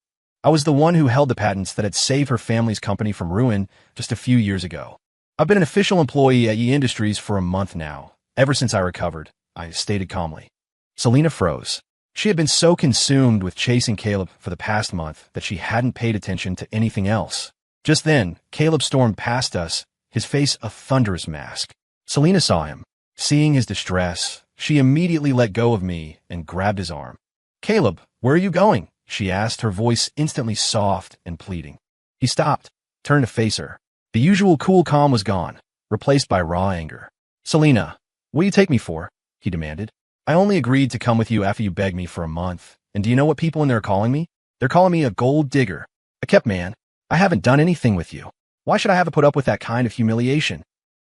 I was the one who held the patents that had saved her family's company from ruin just a few years ago. "I've been an official employee at Yi Industries for a month now, ever since I recovered," I stated calmly. Selena froze. She had been so consumed with chasing Caleb for the past month that she hadn't paid attention to anything else. Just then, Caleb stormed past us, his face a thunderous mask. Selena saw him. Seeing his distress, she immediately let go of me and grabbed his arm. "Caleb, where are you going?" she asked, her voice instantly soft and pleading. He stopped, turned to face her. The usual cool calm was gone, replaced by raw anger. "Selena, what do you take me for?" he demanded. "I only agreed to come with you after you begged me for a month, and do you know what people in there are calling me? They're calling me a gold digger. A kept man. I haven't done anything with you. Why should I have to put up with that kind of humiliation?"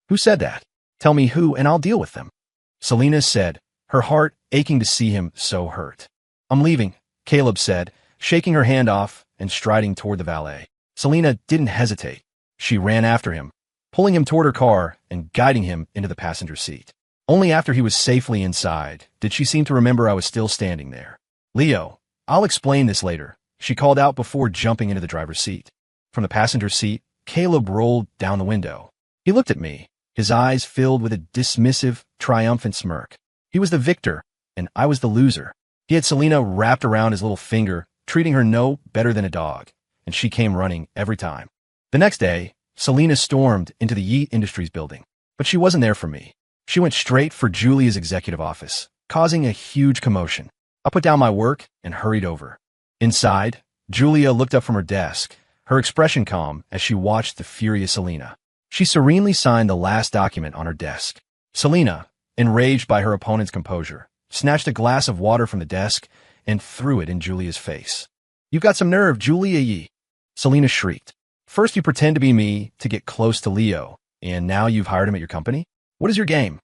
"Who said that? Tell me who, and I'll deal with them." Selena said, her heart aching to see him so hurt. "I'm leaving," Caleb said, shaking her hand off and striding toward the valet. Selena didn't hesitate. She ran after him, pulling him toward her car and guiding him into the passenger seat. Only after he was safely inside did she seem to remember I was still standing there. "Leo, I'll explain this later," she called out before jumping into the driver's seat. From the passenger seat, Caleb rolled down the window. He looked at me, his eyes filled with a dismissive, triumphant smirk. He was the victor, and I was the loser. He had Selena wrapped around his little finger, treating her no better than a dog, and she came running every time. The next day, Selena stormed into the Yi Industries building, but she wasn't there for me. She went straight for Julia's executive office, causing a huge commotion. I put down my work and hurried over. Inside, Julia looked up from her desk, her expression calm as she watched the furious Selena. She serenely signed the last document on her desk. Selena, enraged by her opponent's composure, snatched a glass of water from the desk and threw it in Julia's face. "You've got some nerve, Julia Yi," Selena shrieked. "First you pretend to be me to get close to Leo, and now you've hired him at your company? What is your game?"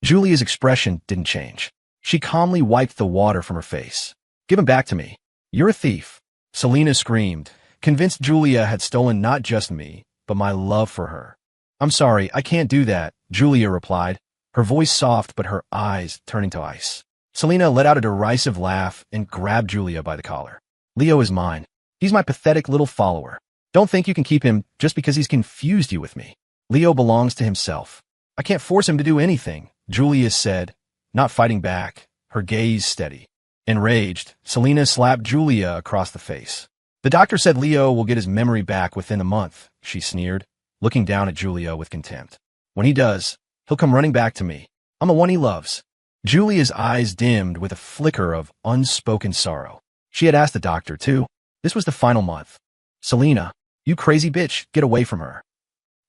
Julia's expression didn't change. She calmly wiped the water from her face. "Give him back to me. You're a thief," Selena screamed, convinced Julia had stolen not just me, but my love for her. "I'm sorry, I can't do that," Julia replied, her voice soft but her eyes turning to ice. Selena let out a derisive laugh and grabbed Julia by the collar. "Leo is mine. He's my pathetic little follower. Don't think you can keep him just because he's confused you with me. Leo belongs to himself. I can't force him to do anything," Julia said, not fighting back, her gaze steady. Enraged, Selena slapped Julia across the face. "The doctor said Leo will get his memory back within a month," she sneered, looking down at Julia with contempt. "When he does, he'll come running back to me. I'm the one he loves." Julia's eyes dimmed with a flicker of unspoken sorrow. She had asked the doctor, too. This was the final month. "Selena, you crazy bitch, get away from her."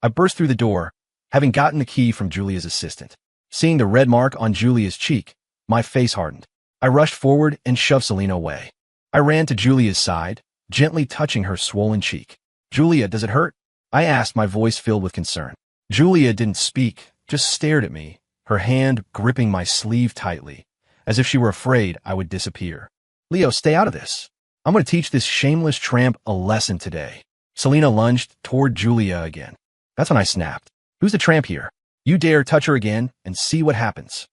I burst through the door, having gotten the key from Julia's assistant. Seeing the red mark on Julia's cheek, my face hardened. I rushed forward and shoved Selena away. I ran to Julia's side, gently touching her swollen cheek. "Julia, does it hurt?" I asked, my voice filled with concern. Julia didn't speak, just stared at me, her hand gripping my sleeve tightly, as if she were afraid I would disappear. "Leo, stay out of this. I'm going to teach this shameless tramp a lesson today." Selena lunged toward Julia again. That's when I snapped. "Who's the tramp here? You dare touch her again and see what happens."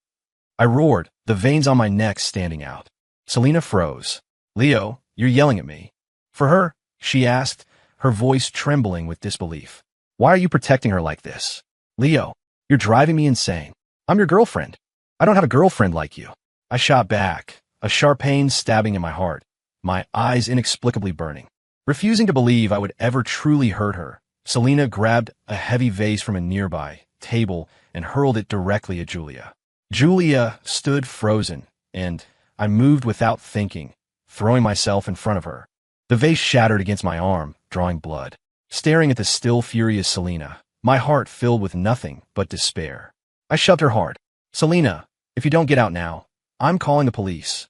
I roared, the veins on my neck standing out. Selena froze. Leo, you're yelling at me. For her? She asked, her voice trembling with disbelief. Why are you protecting her like this? Leo, you're driving me insane. I'm your girlfriend. I don't have a girlfriend like you. I shot back, a sharp pain stabbing in my heart, my eyes inexplicably burning. Refusing to believe I would ever truly hurt her, Selena grabbed a heavy vase from a nearby table and hurled it directly at Julia. Julia stood frozen, and I moved without thinking, throwing myself in front of her. The vase shattered against my arm, drawing blood. Staring at the still furious Selena, my heart filled with nothing but despair. I shoved her hard. Selena, if you don't get out now, I'm calling the police.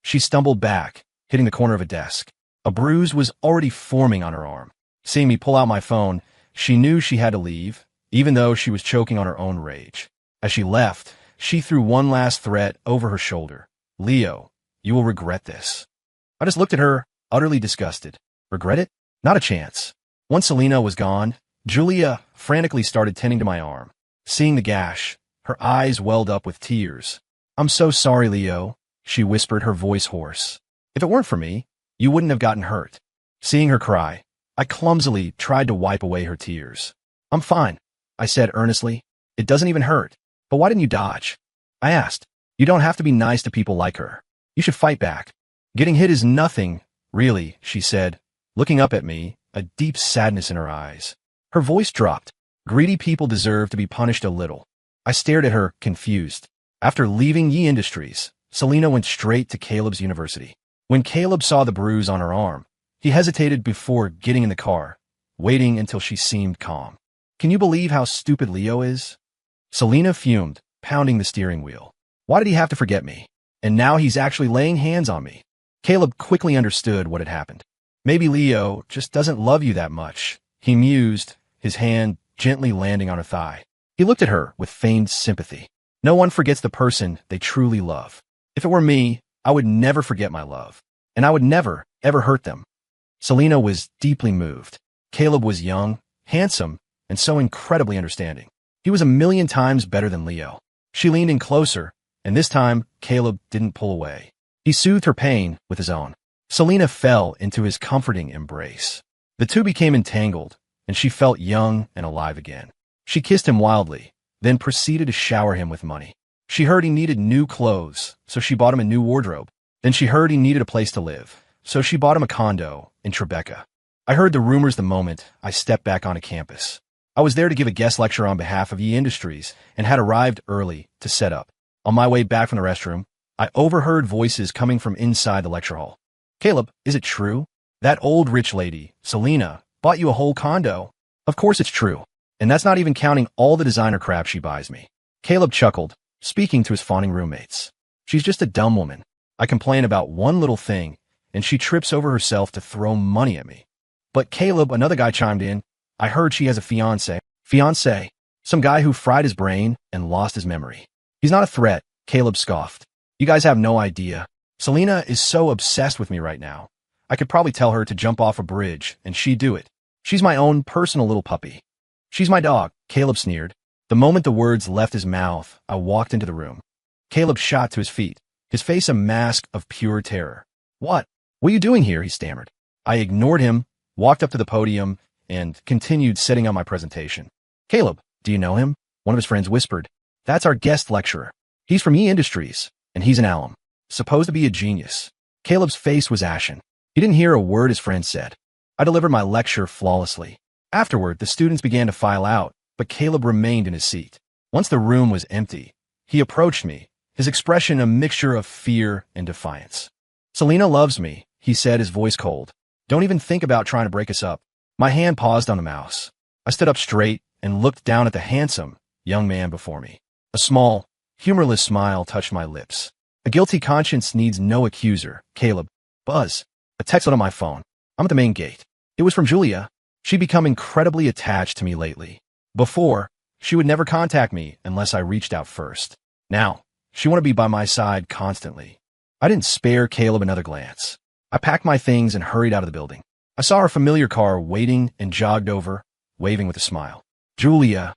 She stumbled back, hitting the corner of a desk. A bruise was already forming on her arm. Seeing me pull out my phone, she knew she had to leave, even though she was choking on her own rage. As she left, she threw one last threat over her shoulder. Leo, you will regret this. I just looked at her, utterly disgusted. Regret it? Not a chance. Once Selena was gone, Julia frantically started tending to my arm. Seeing the gash, her eyes welled up with tears. I'm so sorry, Leo, she whispered, her voice hoarse. If it weren't for me, you wouldn't have gotten hurt. Seeing her cry, I clumsily tried to wipe away her tears. I'm fine, I said earnestly. It doesn't even hurt. But why didn't you dodge? I asked. You don't have to be nice to people like her. You should fight back. Getting hit is nothing, really, she said, looking up at me, a deep sadness in her eyes. Her voice dropped. Greedy people deserve to be punished a little. I stared at her, confused. After leaving Yi Industries, Selena went straight to Caleb's university. When Caleb saw the bruise on her arm, he hesitated before getting in the car, waiting until she seemed calm. Can you believe how stupid Leo is? Selena fumed, pounding the steering wheel. Why did he have to forget me? And now he's actually laying hands on me. Caleb quickly understood what had happened. Maybe Leo just doesn't love you that much, he mused, his hand gently landing on her thigh. He looked at her with feigned sympathy. No one forgets the person they truly love. If it were me, I would never forget my love, and I would never, ever hurt them. Selena was deeply moved. Caleb was young, handsome, and so incredibly understanding. He was 1,000,000 times better than Leo. She leaned in closer, and this time, Caleb didn't pull away. He soothed her pain with his own. Selena fell into his comforting embrace. The two became entangled, and she felt young and alive again. She kissed him wildly, then proceeded to shower him with money. She heard he needed new clothes, so she bought him a new wardrobe. Then she heard he needed a place to live, so she bought him a condo in Tribeca. I heard the rumors the moment I stepped back onto campus. I was there to give a guest lecture on behalf of Yi Industries and had arrived early to set up. On my way back from the restroom, I overheard voices coming from inside the lecture hall. Caleb, is it true? That old rich lady, Selena, bought you a whole condo? Of course it's true. And that's not even counting all the designer crap she buys me. Caleb chuckled, speaking to his fawning roommates. She's just a dumb woman. I complain about one little thing, and she trips over herself to throw money at me. But Caleb, another guy, chimed in. I heard she has a fiancé. Fiancé? Some guy who fried his brain and lost his memory. He's not a threat, Caleb scoffed. You guys have no idea. Selena is so obsessed with me right now. I could probably tell her to jump off a bridge, and she'd do it. She's my own personal little puppy. She's my dog, Caleb sneered. The moment the words left his mouth, I walked into the room. Caleb shot to his feet, his face a mask of pure terror. What are you doing here? He stammered. I ignored him, walked up to the podium, and continued setting on my presentation. Caleb, do you know him? One of his friends whispered. That's our guest lecturer. He's from Yi Industries, and he's an alum. Supposed to be a genius. Caleb's face was ashen. He didn't hear a word his friend said. I delivered my lecture flawlessly. Afterward, the students began to file out, but Caleb remained in his seat. Once the room was empty, he approached me, his expression a mixture of fear and defiance. Selena loves me, he said, his voice cold. Don't even think about trying to break us up. My hand paused on the mouse. I stood up straight and looked down at the handsome, young man before me. A small, humorless smile touched my lips. A guilty conscience needs no accuser, Caleb. Buzz. A text on my phone. I'm at the main gate. It was from Julia. She'd become incredibly attached to me lately. Before, she would never contact me unless I reached out first. Now, she wanted to be by my side constantly. I didn't spare Caleb another glance. I packed my things and hurried out of the building. I saw her familiar car waiting and jogged over, waving with a smile. Julia.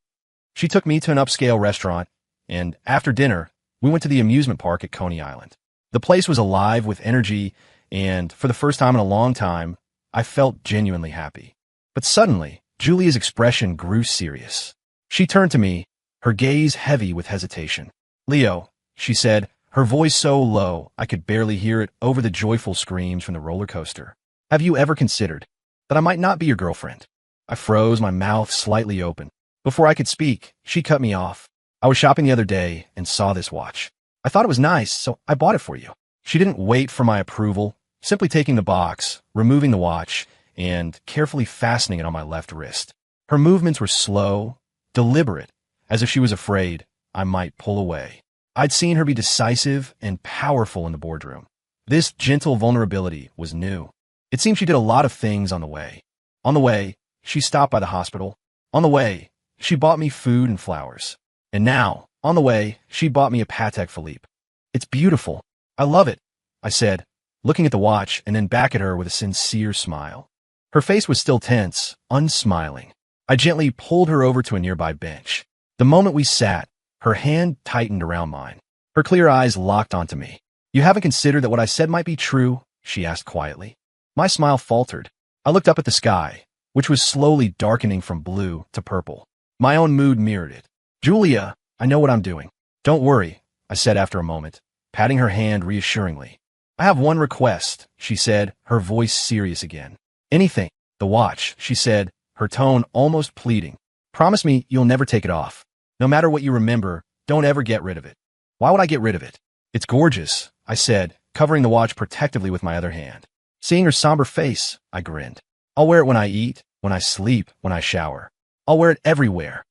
She took me to an upscale restaurant, and after dinner, we went to the amusement park at Coney Island. The place was alive with energy, and for the first time in a long time, I felt genuinely happy. But suddenly, Julia's expression grew serious. She turned to me, her gaze heavy with hesitation. "Leo," she said, her voice so low I could barely hear it over the joyful screams from the roller coaster. "Have you ever considered that I might not be your girlfriend?" I froze, my mouth slightly open. Before I could speak, she cut me off. "I was shopping the other day and saw this watch. I thought it was nice, so I bought it for you." She didn't wait for my approval, simply taking the box, removing the watch, and carefully fastening it on my left wrist. Her movements were slow, deliberate, as if she was afraid I might pull away. I'd seen her be decisive and powerful in the boardroom. This gentle vulnerability was new. It seemed she did a lot of things on the way. On the way, she stopped by the hospital. On the way, she bought me food and flowers. And now, on the way, she bought me a Patek Philippe. "It's beautiful. I love it," I said, looking at the watch and then back at her with a sincere smile. Her face was still tense, unsmiling. I gently pulled her over to a nearby bench. The moment we sat, her hand tightened around mine. Her clear eyes locked onto me. "You haven't considered that what I said might be true?" she asked quietly. My smile faltered. I looked up at the sky, which was slowly darkening from blue to purple. My own mood mirrored it. "Julia, I know what I'm doing. Don't worry," I said after a moment, patting her hand reassuringly. "I have one request," she said, her voice serious again. "Anything." "The watch," she said, her tone almost pleading. "Promise me you'll never take it off. No matter what you remember, don't ever get rid of it." "Why would I get rid of it?" "It's gorgeous," I said, covering the watch protectively with my other hand. Seeing her somber face, I grinned. "I'll wear it when I eat, when I sleep, when I shower. I'll wear it everywhere."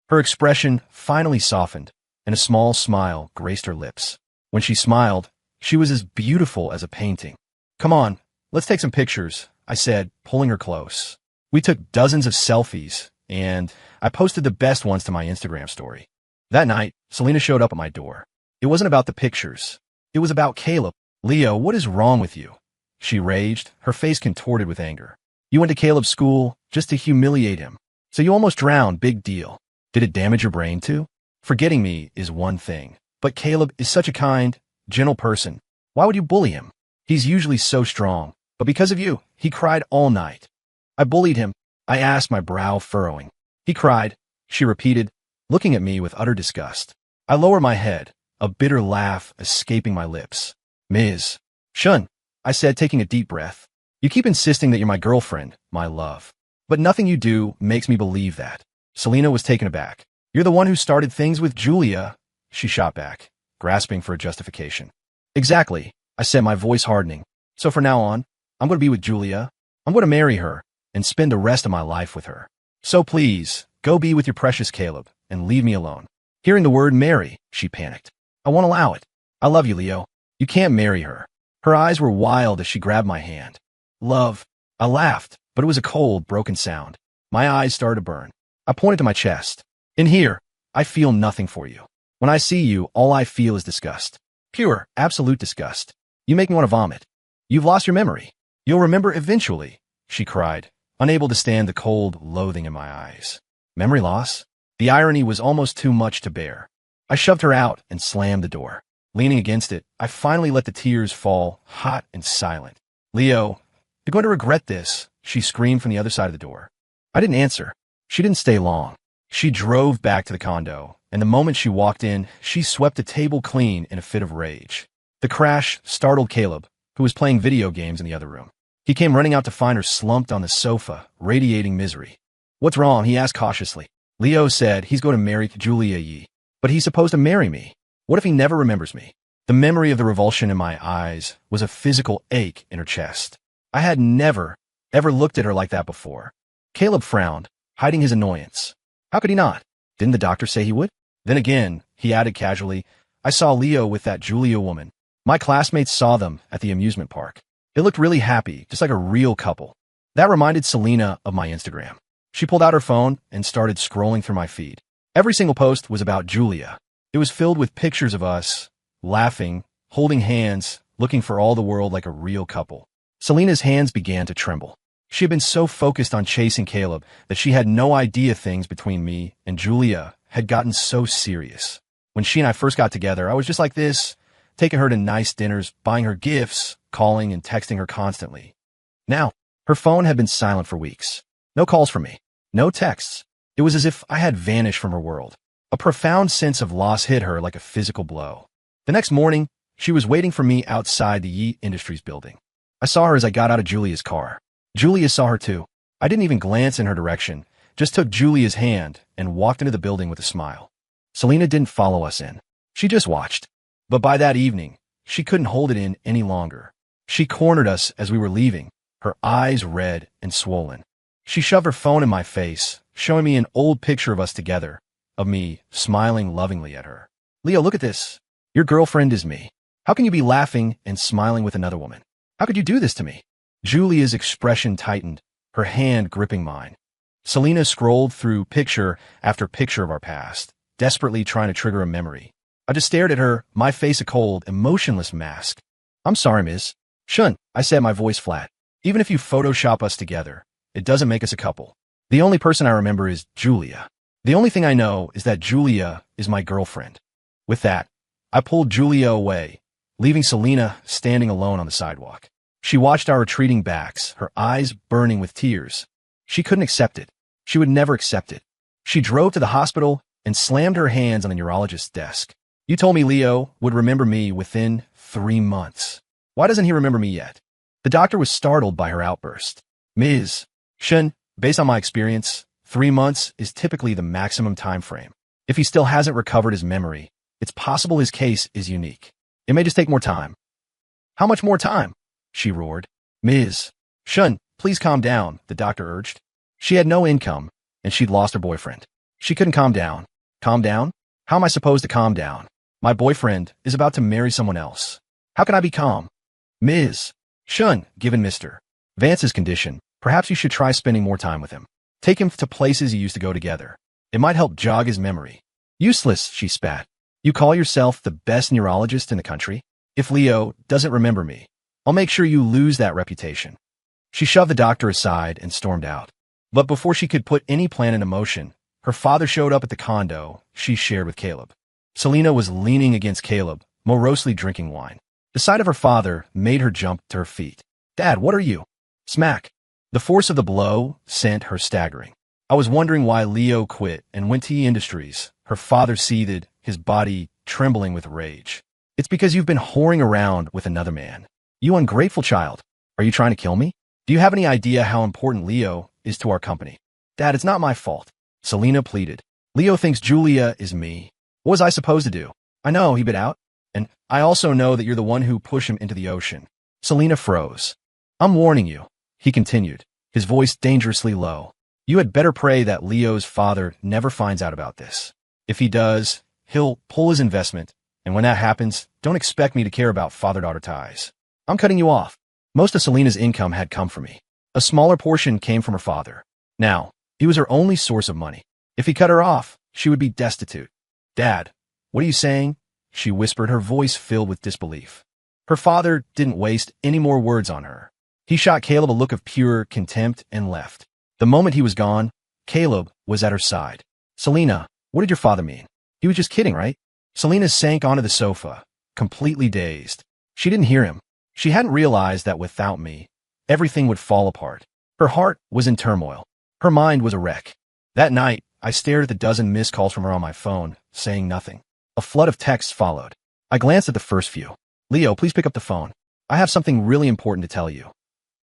Her expression finally softened, and a small smile graced her lips. When she smiled, she was as beautiful as a painting. "Come on, let's take some pictures," I said, pulling her close. We took dozens of selfies, and I posted the best ones to my Instagram story. That night, Selena showed up at my door. It wasn't about the pictures. It was about Caleb. "Leo, what is wrong with you?" she raged, her face contorted with anger. "You went to Caleb's school just to humiliate him. So you almost drowned, big deal. Did it damage your brain too? Forgetting me is one thing, but Caleb is such a kind, gentle person. Why would you bully him? He's usually so strong, but because of you, he cried all night." "I bullied him," I asked, my brow furrowing. "He cried," she repeated, looking at me with utter disgust. I lowered my head, a bitter laugh escaping my lips. "Ms. Shun," I said, taking a deep breath. "You keep insisting that you're my girlfriend, my love. But nothing you do makes me believe that." Selena was taken aback. "You're the one who started things with Julia," she shot back, grasping for a justification. "Exactly," I said, my voice hardening. "So from now on, I'm going to be with Julia. I'm going to marry her and spend the rest of my life with her. So please, go be with your precious Caleb and leave me alone." Hearing the word marry, she panicked. "I won't allow it. I love you, Leo. You can't marry her." Her eyes were wild as she grabbed my hand. "Love." I laughed, but it was a cold, broken sound. My eyes started to burn. I pointed to my chest. "In here, I feel nothing for you. When I see you, all I feel is disgust. Pure, absolute disgust. You make me want to vomit. You've lost your memory. You'll remember eventually," she cried, unable to stand the cold loathing in my eyes. Memory loss? The irony was almost too much to bear. I shoved her out and slammed the door. Leaning against it, I finally let the tears fall, hot and silent. "Leo, you're going to regret this," she screamed from the other side of the door. I didn't answer. She didn't stay long. She drove back to the condo, and the moment she walked in, she swept the table clean in a fit of rage. The crash startled Caleb, who was playing video games in the other room. He came running out to find her slumped on the sofa, radiating misery. "What's wrong?" he asked cautiously. "Leo said he's going to marry Julia Yi, but he's supposed to marry me. What if he never remembers me?" The memory of the revulsion in my eyes was a physical ache in her chest. I had never, ever looked at her like that before. Caleb frowned, hiding his annoyance. How could he not? Didn't the doctor say he would? Then again, he added casually, "I saw Leo with that Julia woman. My classmates saw them at the amusement park. They looked really happy, just like a real couple." That reminded Selena of my Instagram. She pulled out her phone and started scrolling through my feed. Every single post was about Julia. It was filled with pictures of us, laughing, holding hands, looking for all the world like a real couple. Selena's hands began to tremble. She had been so focused on chasing Caleb that she had no idea things between me and Julia had gotten so serious. When she and I first got together, I was just like this, taking her to nice dinners, buying her gifts, calling and texting her constantly. Now, her phone had been silent for weeks. No calls from me. No texts. It was as if I had vanished from her world. A profound sense of loss hit her like a physical blow. The next morning, she was waiting for me outside the Yeat Industries building. I saw her as I got out of Julia's car. Julia saw her too. I didn't even glance in her direction, just took Julia's hand and walked into the building with a smile. Selena didn't follow us in. She just watched. But by that evening, she couldn't hold it in any longer. She cornered us as we were leaving, her eyes red and swollen. She shoved her phone in my face, showing me an old picture of us together, of me smiling lovingly at her. Leo, look at this. Your girlfriend is me. How can you be laughing and smiling with another woman? How could you do this to me? Julia's expression tightened, her hand gripping mine. Selena scrolled through picture after picture of our past, desperately trying to trigger a memory. I just stared at her, my face a cold, emotionless mask. I'm sorry, Ms. Shun, I said, my voice flat. Even if you Photoshop us together, it doesn't make us a couple. The only person I remember is Julia. The only thing I know is that Julia is my girlfriend. With that, I pulled Julia away, leaving Selena standing alone on the sidewalk. She watched our retreating backs, her eyes burning with tears. She couldn't accept it. She would never accept it. She drove to the hospital and slammed her hands on the neurologist's desk. You told me Leo would remember me within 3 months. Why doesn't he remember me yet? The doctor was startled by her outburst. Ms. Shun, based on my experience, 3 months is typically the maximum time frame. If he still hasn't recovered his memory, it's possible his case is unique. It may just take more time. How much more time? She roared. Ms. Shun, please calm down, the doctor urged. She had no income, and she'd lost her boyfriend. She couldn't calm down. Calm down? How am I supposed to calm down? My boyfriend is about to marry someone else. How can I be calm? Ms. Shun, given Mr. Vance's condition, perhaps you should try spending more time with him. Take him to places you used to go together. It might help jog his memory. Useless, she spat. You call yourself the best neurologist in the country? If Leo doesn't remember me, I'll make sure you lose that reputation. She shoved the doctor aside and stormed out. But before she could put any plan into motion, her father showed up at the condo she shared with Caleb. Selena was leaning against Caleb, morosely drinking wine. The sight of her father made her jump to her feet. Dad, what are you? Smack. The force of the blow sent her staggering. I was wondering why Leo quit and went to Industries. Her father seethed, his body trembling with rage. It's because you've been whoring around with another man. You ungrateful child. Are you trying to kill me? Do you have any idea how important Leo is to our company? Dad, it's not my fault. Selena pleaded. Leo thinks Julia is me. What was I supposed to do? I know, he bit out. And I also know that you're the one who pushed him into the ocean. Selena froze. I'm warning you, he continued, his voice dangerously low. You had better pray that Leo's father never finds out about this. If he does, he'll pull his investment. And when that happens, don't expect me to care about father-daughter ties. I'm cutting you off. Most of Selena's income had come from me. A smaller portion came from her father. Now, he was her only source of money. If he cut her off, she would be destitute. Dad, what are you saying? She whispered, her voice filled with disbelief. Her father didn't waste any more words on her. He shot Caleb a look of pure contempt and left. The moment he was gone, Caleb was at her side. Selena, what did your father mean? He was just kidding, right? Selena sank onto the sofa, completely dazed. She didn't hear him. She hadn't realized that without me, everything would fall apart. Her heart was in turmoil. Her mind was a wreck. That night, I stared at the dozen missed calls from her on my phone, saying nothing. A flood of texts followed. I glanced at the first few. Leo, please pick up the phone. I have something really important to tell you.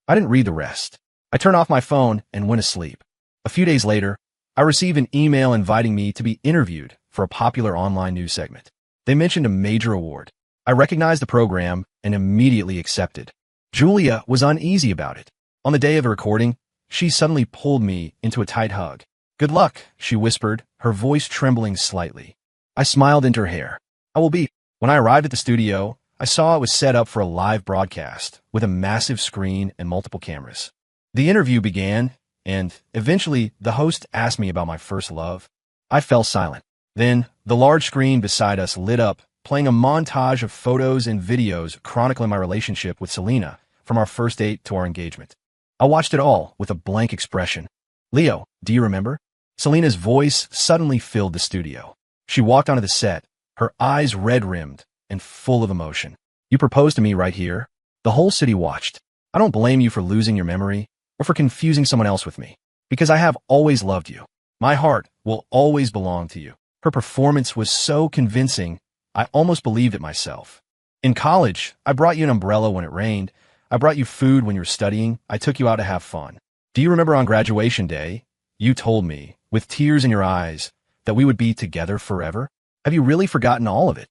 I didn't read the rest. I turned off my phone and went to sleep. A few days later, I received an email inviting me to be interviewed for a popular online news segment. They mentioned a major award. I recognized the program and immediately accepted. Julia was uneasy about it. On the day of the recording, she suddenly pulled me into a tight hug. Good luck, she whispered, her voice trembling slightly. I smiled into her hair. I will be. When I arrived at the studio, I saw it was set up for a live broadcast with a massive screen and multiple cameras. The interview began, and eventually the host asked me about my first love. I fell silent. Then, the large screen beside us lit up, playing a montage of photos and videos chronicling my relationship with Selena from our first date to our engagement. I watched it all with a blank expression. Leo, do you remember? Selena's voice suddenly filled the studio. She walked onto the set, her eyes red-rimmed, and full of emotion. You proposed to me right here. The whole city watched. I don't blame you for losing your memory or for confusing someone else with me, because I have always loved you. My heart will always belong to you. Her performance was so convincing, I almost believed it myself. In college, I brought you an umbrella when it rained. I brought you food when you were studying. I took you out to have fun. Do you remember on graduation day, you told me, with tears in your eyes, that we would be together forever? Have you really forgotten all of it?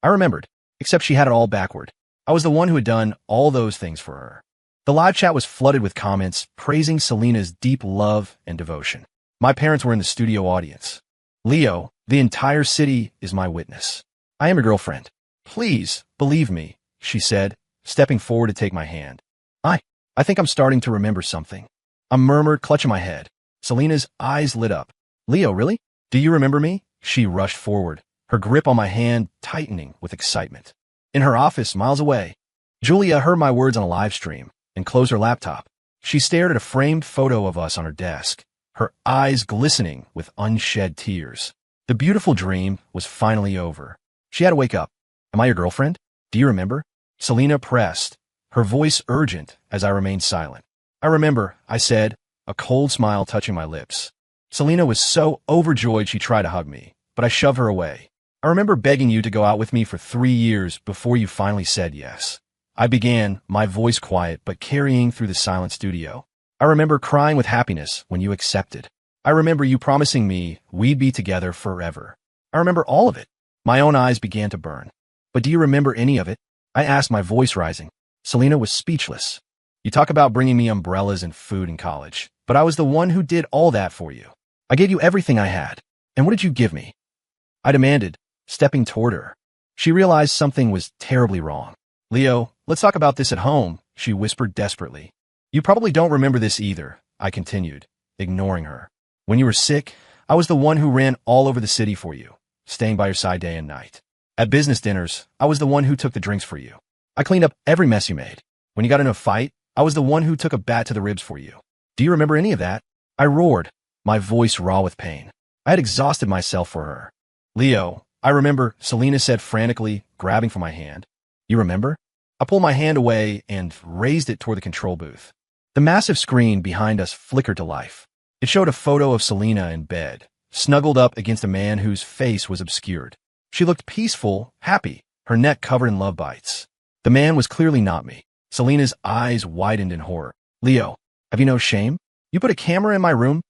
I remembered, except she had it all backward. I was the one who had done all those things for her. The live chat was flooded with comments praising Selena's deep love and devotion. My parents were in the studio audience. Leo, the entire city is my witness. I am your girlfriend. Please, believe me, she said, stepping forward to take my hand. I think I'm starting to remember something. I murmured, clutching my head. Selena's eyes lit up. Leo, really? Do you remember me? She rushed forward, her grip on my hand tightening with excitement. In her office, miles away, Julia heard my words on a live stream and closed her laptop. She stared at a framed photo of us on her desk, her eyes glistening with unshed tears. The beautiful dream was finally over. She had to wake up. Am I your girlfriend? Do you remember? Selena pressed, her voice urgent as I remained silent. I remember, I said, a cold smile touching my lips. Selena was so overjoyed she tried to hug me, but I shoved her away. I remember begging you to go out with me for 3 years before you finally said yes. I began, my voice quiet but carrying through the silent studio. I remember crying with happiness when you accepted. I remember you promising me we'd be together forever. I remember all of it. My own eyes began to burn. But do you remember any of it? I asked, my voice rising. Selena was speechless. You talk about bringing me umbrellas and food in college, but I was the one who did all that for you. I gave you everything I had. And what did you give me? I demanded, stepping toward her. She realized something was terribly wrong. Leo, let's talk about this at home, she whispered desperately. You probably don't remember this either, I continued, ignoring her. When you were sick, I was the one who ran all over the city for you, staying by your side day and night. At business dinners, I was the one who took the drinks for you. I cleaned up every mess you made. When you got in a fight, I was the one who took a bat to the ribs for you. Do you remember any of that? I roared, my voice raw with pain. I had exhausted myself for her. Leo, I remember, Selena said frantically, grabbing for my hand. You remember? I pulled my hand away and raised it toward the control booth. The massive screen behind us flickered to life. It showed a photo of Selena in bed, snuggled up against a man whose face was obscured. She looked peaceful, happy, her neck covered in love bites. The man was clearly not me. Selena's eyes widened in horror. Leo, have you no shame? You put a camera in my room?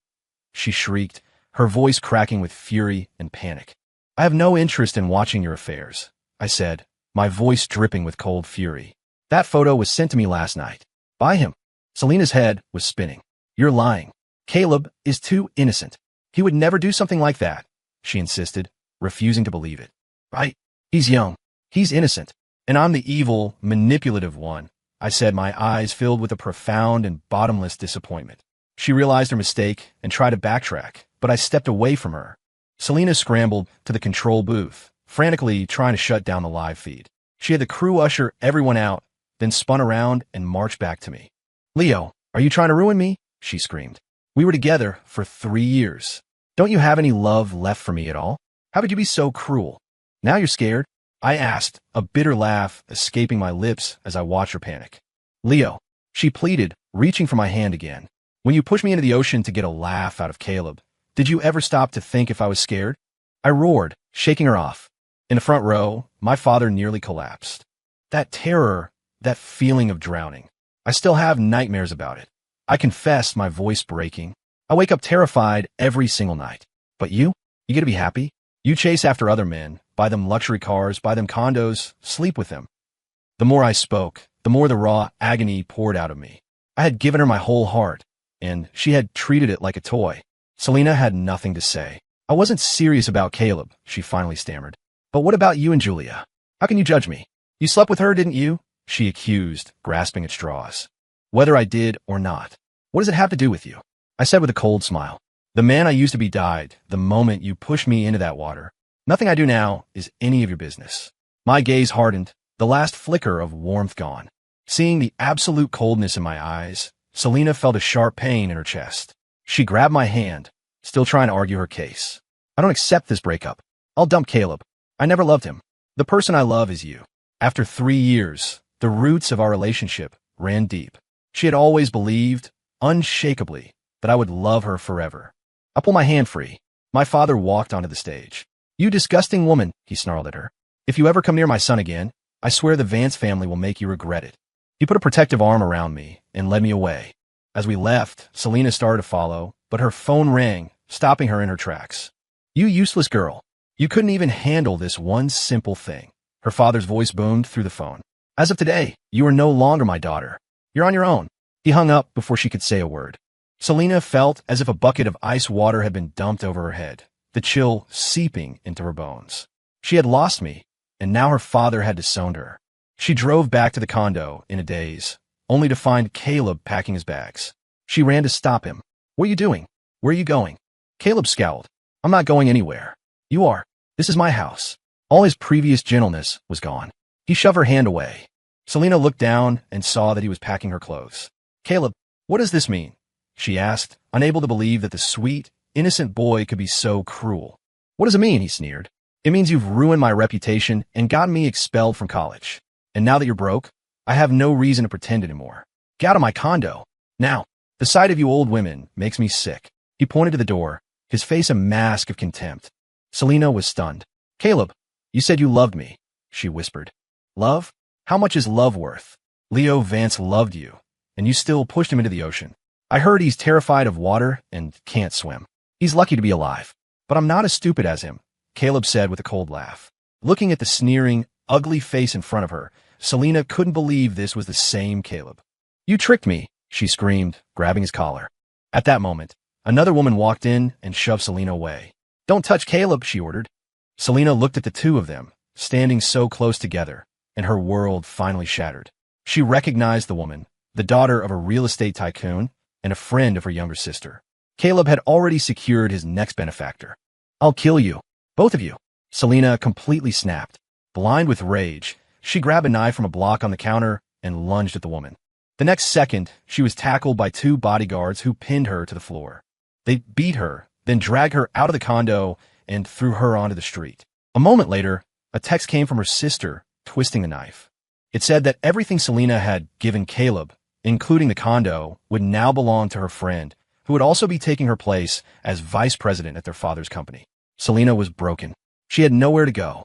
She shrieked, her voice cracking with fury and panic. I have no interest in watching your affairs, I said, my voice dripping with cold fury. That photo was sent to me last night. By him. Selena's head was spinning. You're lying. Caleb is too innocent. He would never do something like that, she insisted, refusing to believe it. Right? He's young. He's innocent. And I'm the evil, manipulative one, I said, my eyes filled with a profound and bottomless disappointment. She realized her mistake and tried to backtrack, but I stepped away from her. Selena scrambled to the control booth, frantically trying to shut down the live feed. She had the crew usher everyone out, then spun around and marched back to me. Leo, are you trying to ruin me? She screamed. We were together for 3 years. Don't you have any love left for me at all? How could you be so cruel? Now you're scared? I asked, a bitter laugh escaping my lips as I watched her panic. Leo, she pleaded, reaching for my hand again. When you pushed me into the ocean to get a laugh out of Caleb, did you ever stop to think if I was scared? I roared, shaking her off. In the front row, my father nearly collapsed. That terror, that feeling of drowning. I still have nightmares about it. I confess, my voice breaking. I wake up terrified every single night. But you get to be happy. You chase after other men, buy them luxury cars, buy them condos, sleep with them. The more I spoke, the more the raw agony poured out of me. I had given her my whole heart, and she had treated it like a toy. Selena had nothing to say. I wasn't serious about Caleb, she finally stammered. But what about you and Julia? How can you judge me? You slept with her, didn't you? She accused, grasping at straws. Whether I did or not, what does it have to do with you? I said with a cold smile. The man I used to be died the moment you pushed me into that water. Nothing I do now is any of your business. My gaze hardened, the last flicker of warmth gone. Seeing the absolute coldness in my eyes, Selena felt a sharp pain in her chest. She grabbed my hand, still trying to argue her case. I don't accept this breakup. I'll dump Caleb. I never loved him. The person I love is you. After 3 years, the roots of our relationship ran deep. She had always believed, unshakably, that I would love her forever. I pulled my hand free. My father walked onto the stage. "You disgusting woman," he snarled at her. "If you ever come near my son again, I swear the Vance family will make you regret it." He put a protective arm around me and led me away. As we left, Selena started to follow, but her phone rang, stopping her in her tracks. "You useless girl. You couldn't even handle this one simple thing." Her father's voice boomed through the phone. "As of today, you are no longer my daughter. You're on your own." He hung up before she could say a word. Selena felt as if a bucket of ice water had been dumped over her head, the chill seeping into her bones. She had lost me, and now her father had disowned her. She drove back to the condo in a daze, only to find Caleb packing his bags. She ran to stop him. "What are you doing? Where are you going?" Caleb scowled. "I'm not going anywhere. You are. This is my house." All his previous gentleness was gone. He shoved her hand away. Selena looked down and saw that he was packing her clothes. "Caleb, what does this mean?" she asked, unable to believe that the sweet, innocent boy could be so cruel. "What does it mean?" he sneered. "It means you've ruined my reputation and gotten me expelled from college. And now that you're broke, I have no reason to pretend anymore. Get out of my condo. Now, the sight of you old women makes me sick." He pointed to the door, his face a mask of contempt. Selena was stunned. "Caleb, you said you loved me," she whispered. "Love? How much is love worth? Leo Vance loved you, and you still pushed him into the ocean. I heard he's terrified of water and can't swim. He's lucky to be alive. But I'm not as stupid as him," Caleb said with a cold laugh. Looking at the sneering, ugly face in front of her, Selena couldn't believe this was the same Caleb. "You tricked me," she screamed, grabbing his collar. At that moment, another woman walked in and shoved Selena away. "Don't touch Caleb," she ordered. Selena looked at the two of them, standing so close together, and her world finally shattered. She recognized the woman, the daughter of a real estate tycoon and a friend of her younger sister. Caleb had already secured his next benefactor. "I'll kill you, both of you." Selena completely snapped. Blind with rage, she grabbed a knife from a block on the counter and lunged at the woman. The next second, she was tackled by two bodyguards who pinned her to the floor. They beat her, then dragged her out of the condo and threw her onto the street. A moment later, a text came from her sister, twisting the knife. It said that everything Selena had given Caleb, including the condo, would now belong to her friend, who would also be taking her place as vice president at their father's company. Selena was broken. She had nowhere to go.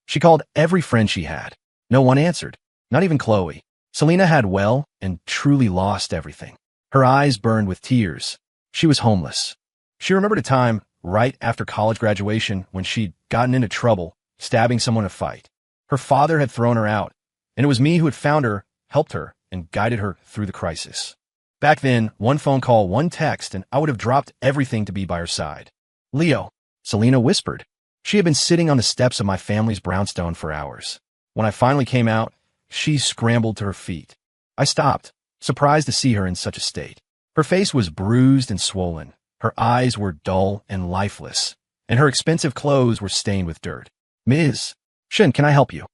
She called every friend she had. No one answered, not even Chloe. Selena had well and truly lost everything. Her eyes burned with tears. She was homeless. She remembered a time right after college graduation when she'd gotten into trouble, stabbing someone in a fight. Her father had thrown her out, and it was me who had found her, helped her, and guided her through the crisis. Back then, one phone call, one text, and I would have dropped everything to be by her side. "Leo," Selena whispered. She had been sitting on the steps of my family's brownstone for hours. When I finally came out, she scrambled to her feet. I stopped, surprised to see her in such a state. Her face was bruised and swollen. Her eyes were dull and lifeless, and her expensive clothes were stained with dirt. "Ms. Shun, can I help you?"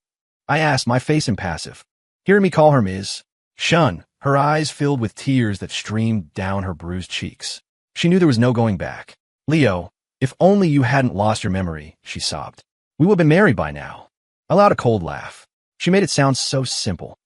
I asked, my face impassive. Hearing me call her Ms. Shun, her eyes filled with tears that streamed down her bruised cheeks. She knew there was no going back. "Leo, if only you hadn't lost your memory," she sobbed. "We would have been married by now." I allowed a cold laugh. She made it sound so simple.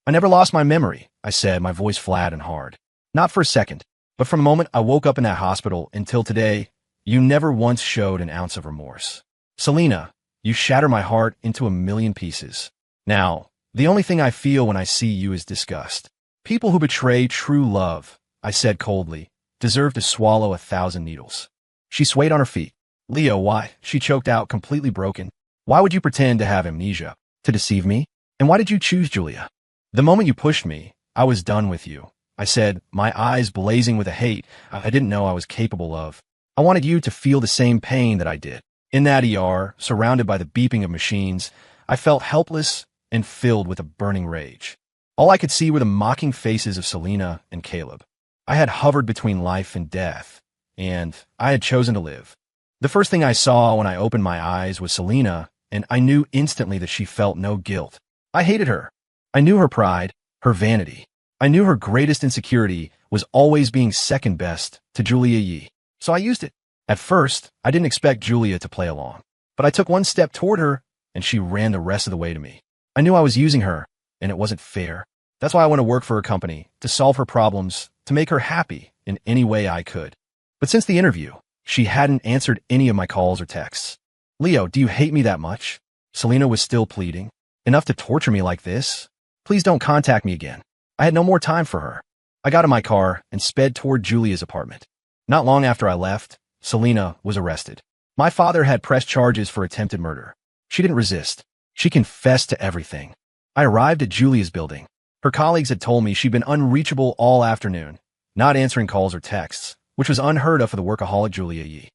"I never lost my memory," I said, my voice flat and hard. "Not for a second, but from the moment I woke up in that hospital until today, you never once showed an ounce of remorse. Selena, you shatter my heart into a million pieces. Now, the only thing I feel when I see you is disgust. People who betray true love," I said coldly, "deserve to swallow 1,000 needles." She swayed on her feet. "Leo, why?" she choked out, completely broken. "Why would you pretend to have amnesia? To deceive me? And why did you choose Julia? The moment you pushed me, I was done with you," I said, my eyes blazing with a hate I didn't know I was capable of. "I wanted you to feel the same pain that I did." In that ER, surrounded by the beeping of machines, I felt helpless and filled with a burning rage. All I could see were the mocking faces of Selena and Caleb. I had hovered between life and death, and I had chosen to live. The first thing I saw when I opened my eyes was Selena, and I knew instantly that she felt no guilt. I hated her. I knew her pride, her vanity. I knew her greatest insecurity was always being second best to Julia Yee. So I used it. At first, I didn't expect Julia to play along, but I took one step toward her, and she ran the rest of the way to me. I knew I was using her, and it wasn't fair. That's why I went to work for her company, to solve her problems, to make her happy in any way I could. But since the interview, she hadn't answered any of my calls or texts. Leo, do you hate me that much? Selena was still pleading. Enough to torture me like this? Please don't contact me again. I had no more time for her. I got in my car and sped toward Julia's apartment. Not long after I left, Selena was arrested. My father had pressed charges for attempted murder. She didn't resist. She confessed to everything. I arrived at Julia's building. Her colleagues had told me she'd been unreachable all afternoon, not answering calls or texts, which was unheard of for the workaholic Julia Yee.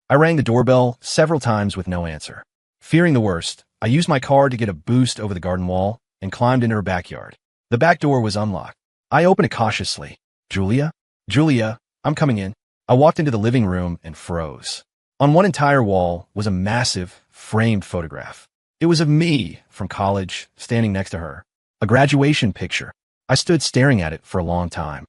I rang the doorbell several times with no answer. Fearing the worst, I used my car to get a boost over the garden wall and climbed into her backyard. The back door was unlocked. I opened it cautiously. Julia? Julia, I'm coming in. I walked into the living room and froze. On one entire wall was a massive, framed photograph. It was of me from college, standing next to her. A graduation picture. I stood staring at it for a long time.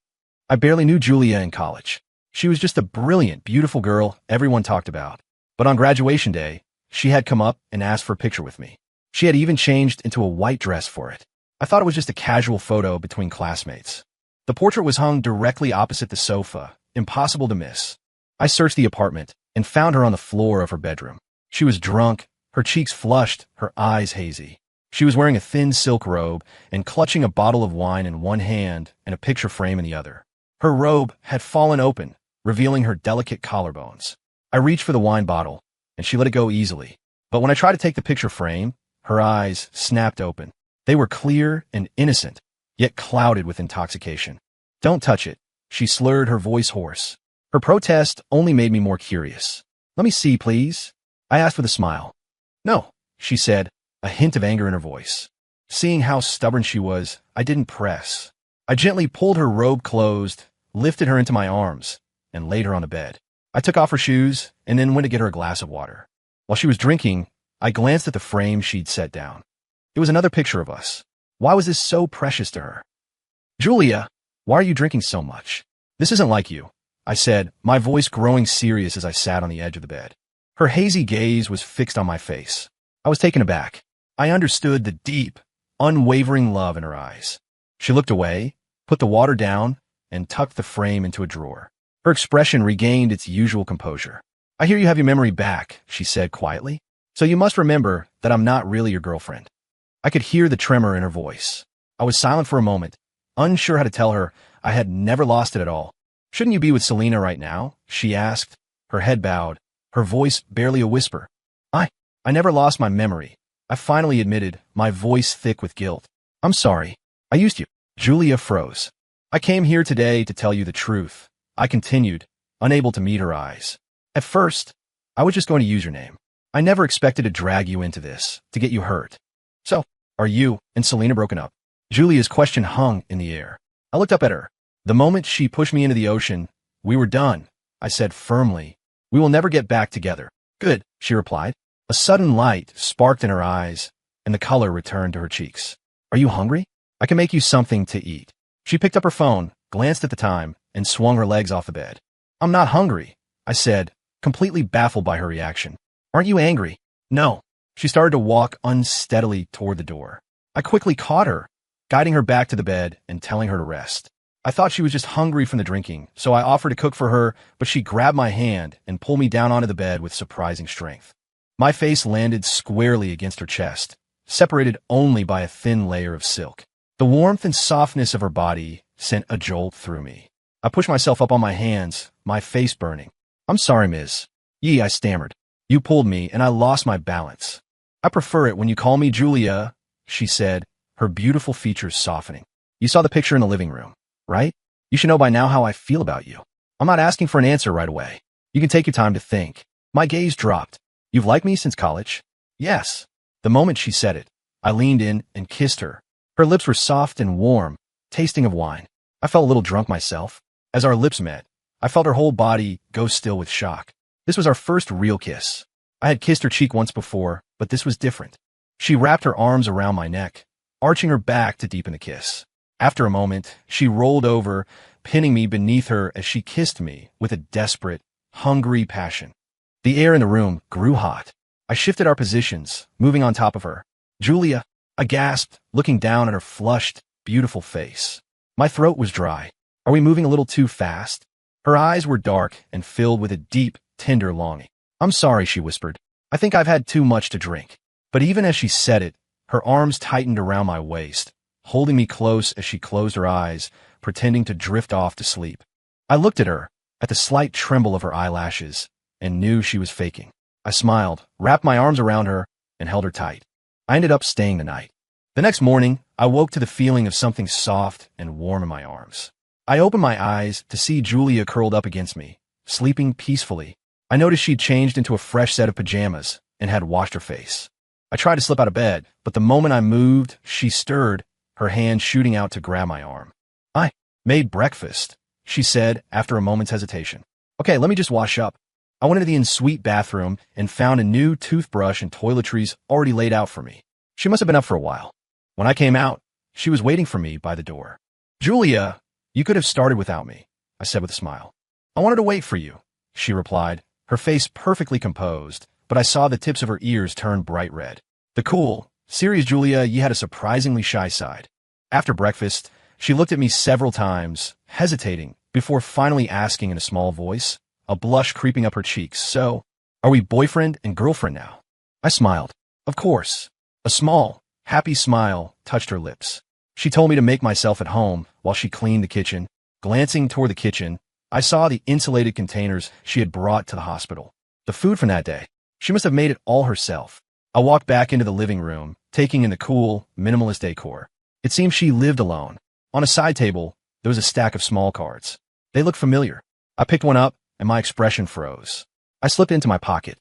I barely knew Julia in college. She was just a brilliant, beautiful girl everyone talked about. But on graduation day, she had come up and asked for a picture with me. She had even changed into a white dress for it. I thought it was just a casual photo between classmates. The portrait was hung directly opposite the sofa, impossible to miss. I searched the apartment and found her on the floor of her bedroom. She was drunk, her cheeks flushed, her eyes hazy. She was wearing a thin silk robe and clutching a bottle of wine in one hand and a picture frame in the other. Her robe had fallen open, revealing her delicate collarbones. I reached for the wine bottle, and she let it go easily. But when I tried to take the picture frame, her eyes snapped open. They were clear and innocent, yet clouded with intoxication. Don't touch it, she slurred, her voice hoarse. Her protest only made me more curious. Let me see, please, I asked with a smile. No, she said, a hint of anger in her voice. Seeing how stubborn she was, I didn't press. I gently pulled her robe closed, lifted her into my arms, and laid her on the bed. I took off her shoes and then went to get her a glass of water. While she was drinking, I glanced at the frame she'd set down. It was another picture of us. Why was this so precious to her? Julia, why are you drinking so much? This isn't like you, I said, my voice growing serious as I sat on the edge of the bed. Her hazy gaze was fixed on my face. I was taken aback. I understood the deep, unwavering love in her eyes. She looked away, put the water down, and tucked the frame into a drawer. Her expression regained its usual composure. I hear you have your memory back, she said quietly. So you must remember that I'm not really your girlfriend. I could hear the tremor in her voice. I was silent for a moment, unsure how to tell her I had never lost it at all. Shouldn't you be with Selena right now? She asked, her head bowed, her voice barely a whisper. I never lost my memory. I finally admitted, my voice thick with guilt. I'm sorry. I used you. Julia froze. I came here today to tell you the truth. I continued, unable to meet her eyes. At first, I was just going to use your name. I never expected to drag you into this, to get you hurt. So, are you and Selena broken up? Julia's question hung in the air. I looked up at her. The moment she pushed me into the ocean, we were done, I said firmly. We will never get back together. Good, she replied. A sudden light sparked in her eyes, and the color returned to her cheeks. Are you hungry? I can make you something to eat. She picked up her phone, glanced at the time, and swung her legs off the bed. I'm not hungry, I said, completely baffled by her reaction. Aren't you angry? No. She started to walk unsteadily toward the door. I quickly caught her, guiding her back to the bed and telling her to rest. I thought she was just hungry from the drinking, so I offered to cook for her, but she grabbed my hand and pulled me down onto the bed with surprising strength. My face landed squarely against her chest, separated only by a thin layer of silk. The warmth and softness of her body sent a jolt through me. I pushed myself up on my hands, my face burning. I'm sorry, Ms. Yee, I stammered. You pulled me, and I lost my balance. I prefer it when you call me Julia, she said, her beautiful features softening. You saw the picture in the living room, right? You should know by now how I feel about you. I'm not asking for an answer right away. You can take your time to think. My gaze dropped. You've liked me since college? Yes. The moment she said it, I leaned in and kissed her. Her lips were soft and warm, tasting of wine. I felt a little drunk myself. As our lips met, I felt her whole body go still with shock. This was our first real kiss. I had kissed her cheek once before, but this was different. She wrapped her arms around my neck, arching her back to deepen the kiss. After a moment, she rolled over, pinning me beneath her as she kissed me with a desperate, hungry passion. The air in the room grew hot. I shifted our positions, moving on top of her. Julia, I gasped, looking down at her flushed, beautiful face. My throat was dry. Are we moving a little too fast? Her eyes were dark and filled with a deep, tender longing. I'm sorry, she whispered. I think I've had too much to drink. But even as she said it, her arms tightened around my waist, holding me close as she closed her eyes, pretending to drift off to sleep. I looked at her, at the slight tremble of her eyelashes, and knew she was faking. I smiled, wrapped my arms around her, and held her tight. I ended up staying the night. The next morning, I woke to the feeling of something soft and warm in my arms. I opened my eyes to see Julia curled up against me, sleeping peacefully. I noticed she'd changed into a fresh set of pajamas and had washed her face. I tried to slip out of bed, but the moment I moved, she stirred, her hand shooting out to grab my arm. I made breakfast, she said after a moment's hesitation. Okay, let me just wash up. I went into the en-suite bathroom and found a new toothbrush and toiletries already laid out for me. She must have been up for a while. When I came out, she was waiting for me by the door. Julia, you could have started without me, I said with a smile. I wanted to wait for you, she replied, her face perfectly composed, but I saw the tips of her ears turn bright red. The cool, serious Julia, you had a surprisingly shy side. After breakfast, she looked at me several times, hesitating, before finally asking in a small voice, a blush creeping up her cheeks. So, are we boyfriend and girlfriend now? I smiled. Of course. A small, happy smile touched her lips. She told me to make myself at home while she cleaned the kitchen. Glancing toward the kitchen, I saw the insulated containers she had brought to the hospital. The food from that day. She must have made it all herself. I walked back into the living room, taking in the cool, minimalist decor. It seemed she lived alone. On a side table, there was a stack of small cards. They looked familiar. I picked one up, and my expression froze. I slipped into my pocket.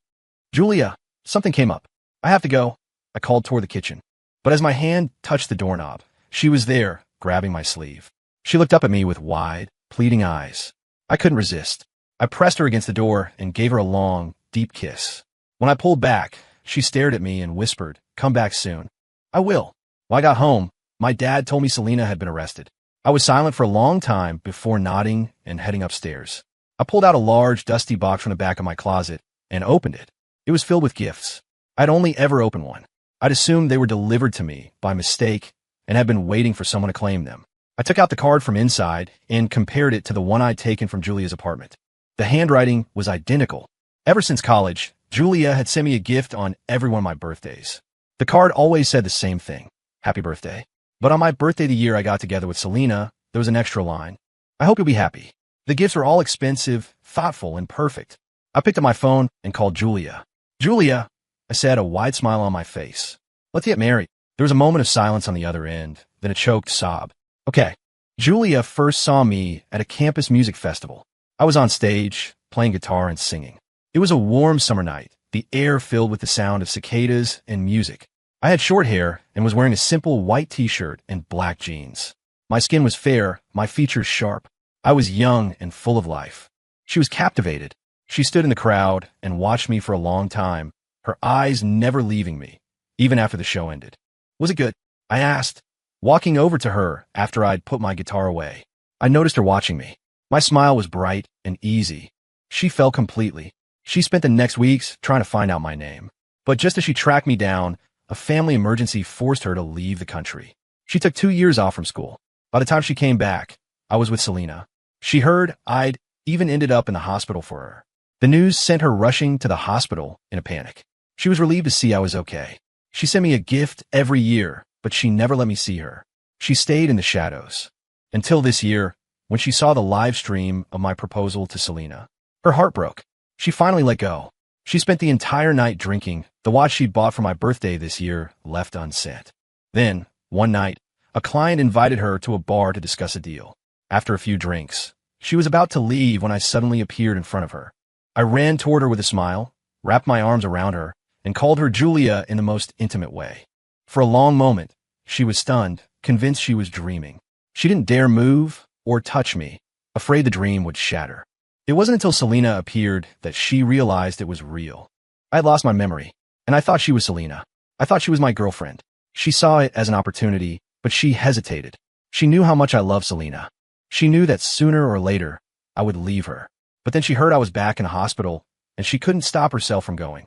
Julia, something came up. I have to go. I called toward the kitchen. But as my hand touched the doorknob, she was there, grabbing my sleeve. She looked up at me with wide, pleading eyes. I couldn't resist. I pressed her against the door and gave her a long, deep kiss. When I pulled back, she stared at me and whispered, "Come back soon." I will. When I got home, my dad told me Selena had been arrested. I was silent for a long time before nodding and heading upstairs. I pulled out a large, dusty box from the back of my closet and opened it. It was filled with gifts. I'd only ever opened one. I'd assumed they were delivered to me by mistake and had been waiting for someone to claim them. I took out the card from inside and compared it to the one I'd taken from Julia's apartment. The handwriting was identical. Ever since college, Julia had sent me a gift on every one of my birthdays. The card always said the same thing, "Happy birthday." But on my birthday the year I got together with Selena, there was an extra line. "I hope you'll be happy." The gifts were all expensive, thoughtful, and perfect. I picked up my phone and called Julia. "Julia," I said, a wide smile on my face. "Let's get married." There was a moment of silence on the other end, then a choked sob. Okay. Julia first saw me at a campus music festival. I was on stage, playing guitar and singing. It was a warm summer night, the air filled with the sound of cicadas and music. I had short hair and was wearing a simple white t-shirt and black jeans. My skin was fair, my features sharp. I was young and full of life. She was captivated. She stood in the crowd and watched me for a long time, her eyes never leaving me, even after the show ended. "Was it good?" I asked, walking over to her after I'd put my guitar away. I noticed her watching me. My smile was bright and easy. She fell completely. She spent the next weeks trying to find out my name. But just as she tracked me down, a family emergency forced her to leave the country. She took 2 years off from school. By the time she came back, I was with Selena. She heard I'd even ended up in the hospital for her. The news sent her rushing to the hospital in a panic. She was relieved to see I was okay. She sent me a gift every year, but she never let me see her. She stayed in the shadows. Until this year, when she saw the live stream of my proposal to Selena. Her heart broke. She finally let go. She spent the entire night drinking. The watch she'd bought for my birthday this year left unsent. Then, one night, a client invited her to a bar to discuss a deal. After a few drinks, she was about to leave when I suddenly appeared in front of her. I ran toward her with a smile, wrapped my arms around her, and called her Julia in the most intimate way. For a long moment, she was stunned, convinced she was dreaming. She didn't dare move or touch me, afraid the dream would shatter. It wasn't until Selena appeared that she realized it was real. I had lost my memory, and I thought she was Selena. I thought she was my girlfriend. She saw it as an opportunity, but she hesitated. She knew how much I loved Selena. She knew that sooner or later, I would leave her. But then she heard I was back in the hospital, and she couldn't stop herself from going.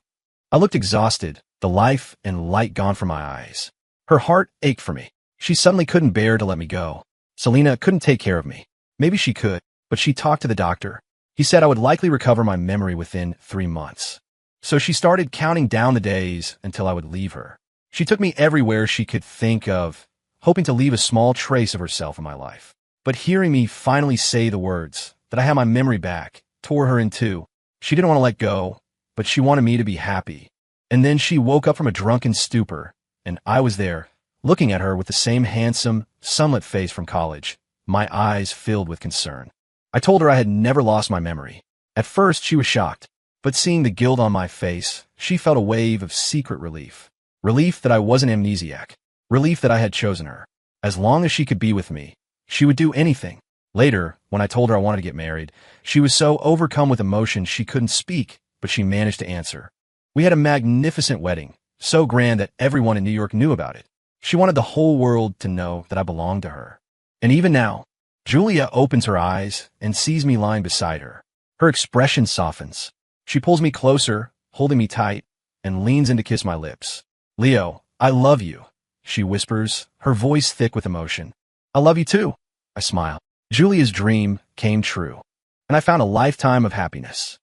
I looked exhausted, the life and light gone from my eyes. Her heart ached for me. She suddenly couldn't bear to let me go. Selena couldn't take care of me. Maybe she could, but she talked to the doctor. He said I would likely recover my memory within 3 months. So she started counting down the days until I would leave her. She took me everywhere she could think of, hoping to leave a small trace of herself in my life. But hearing me finally say the words, that I had my memory back, tore her in two. She didn't want to let go, but she wanted me to be happy. And then she woke up from a drunken stupor, and I was there, looking at her with the same handsome, sunlit face from college, my eyes filled with concern. I told her I had never lost my memory. At first, she was shocked, but seeing the guilt on my face, she felt a wave of secret relief. Relief that I wasn't amnesiac. Relief that I had chosen her. As long as she could be with me, she would do anything. Later, when I told her I wanted to get married, she was so overcome with emotion she couldn't speak, but she managed to answer. We had a magnificent wedding, so grand that everyone in New York knew about it. She wanted the whole world to know that I belonged to her. And even now, Julia opens her eyes and sees me lying beside her. Her expression softens. She pulls me closer, holding me tight, and leans in to kiss my lips. "Leo, I love you," she whispers, her voice thick with emotion. "I love you too," I smile. Julia's dream came true, and I found a lifetime of happiness.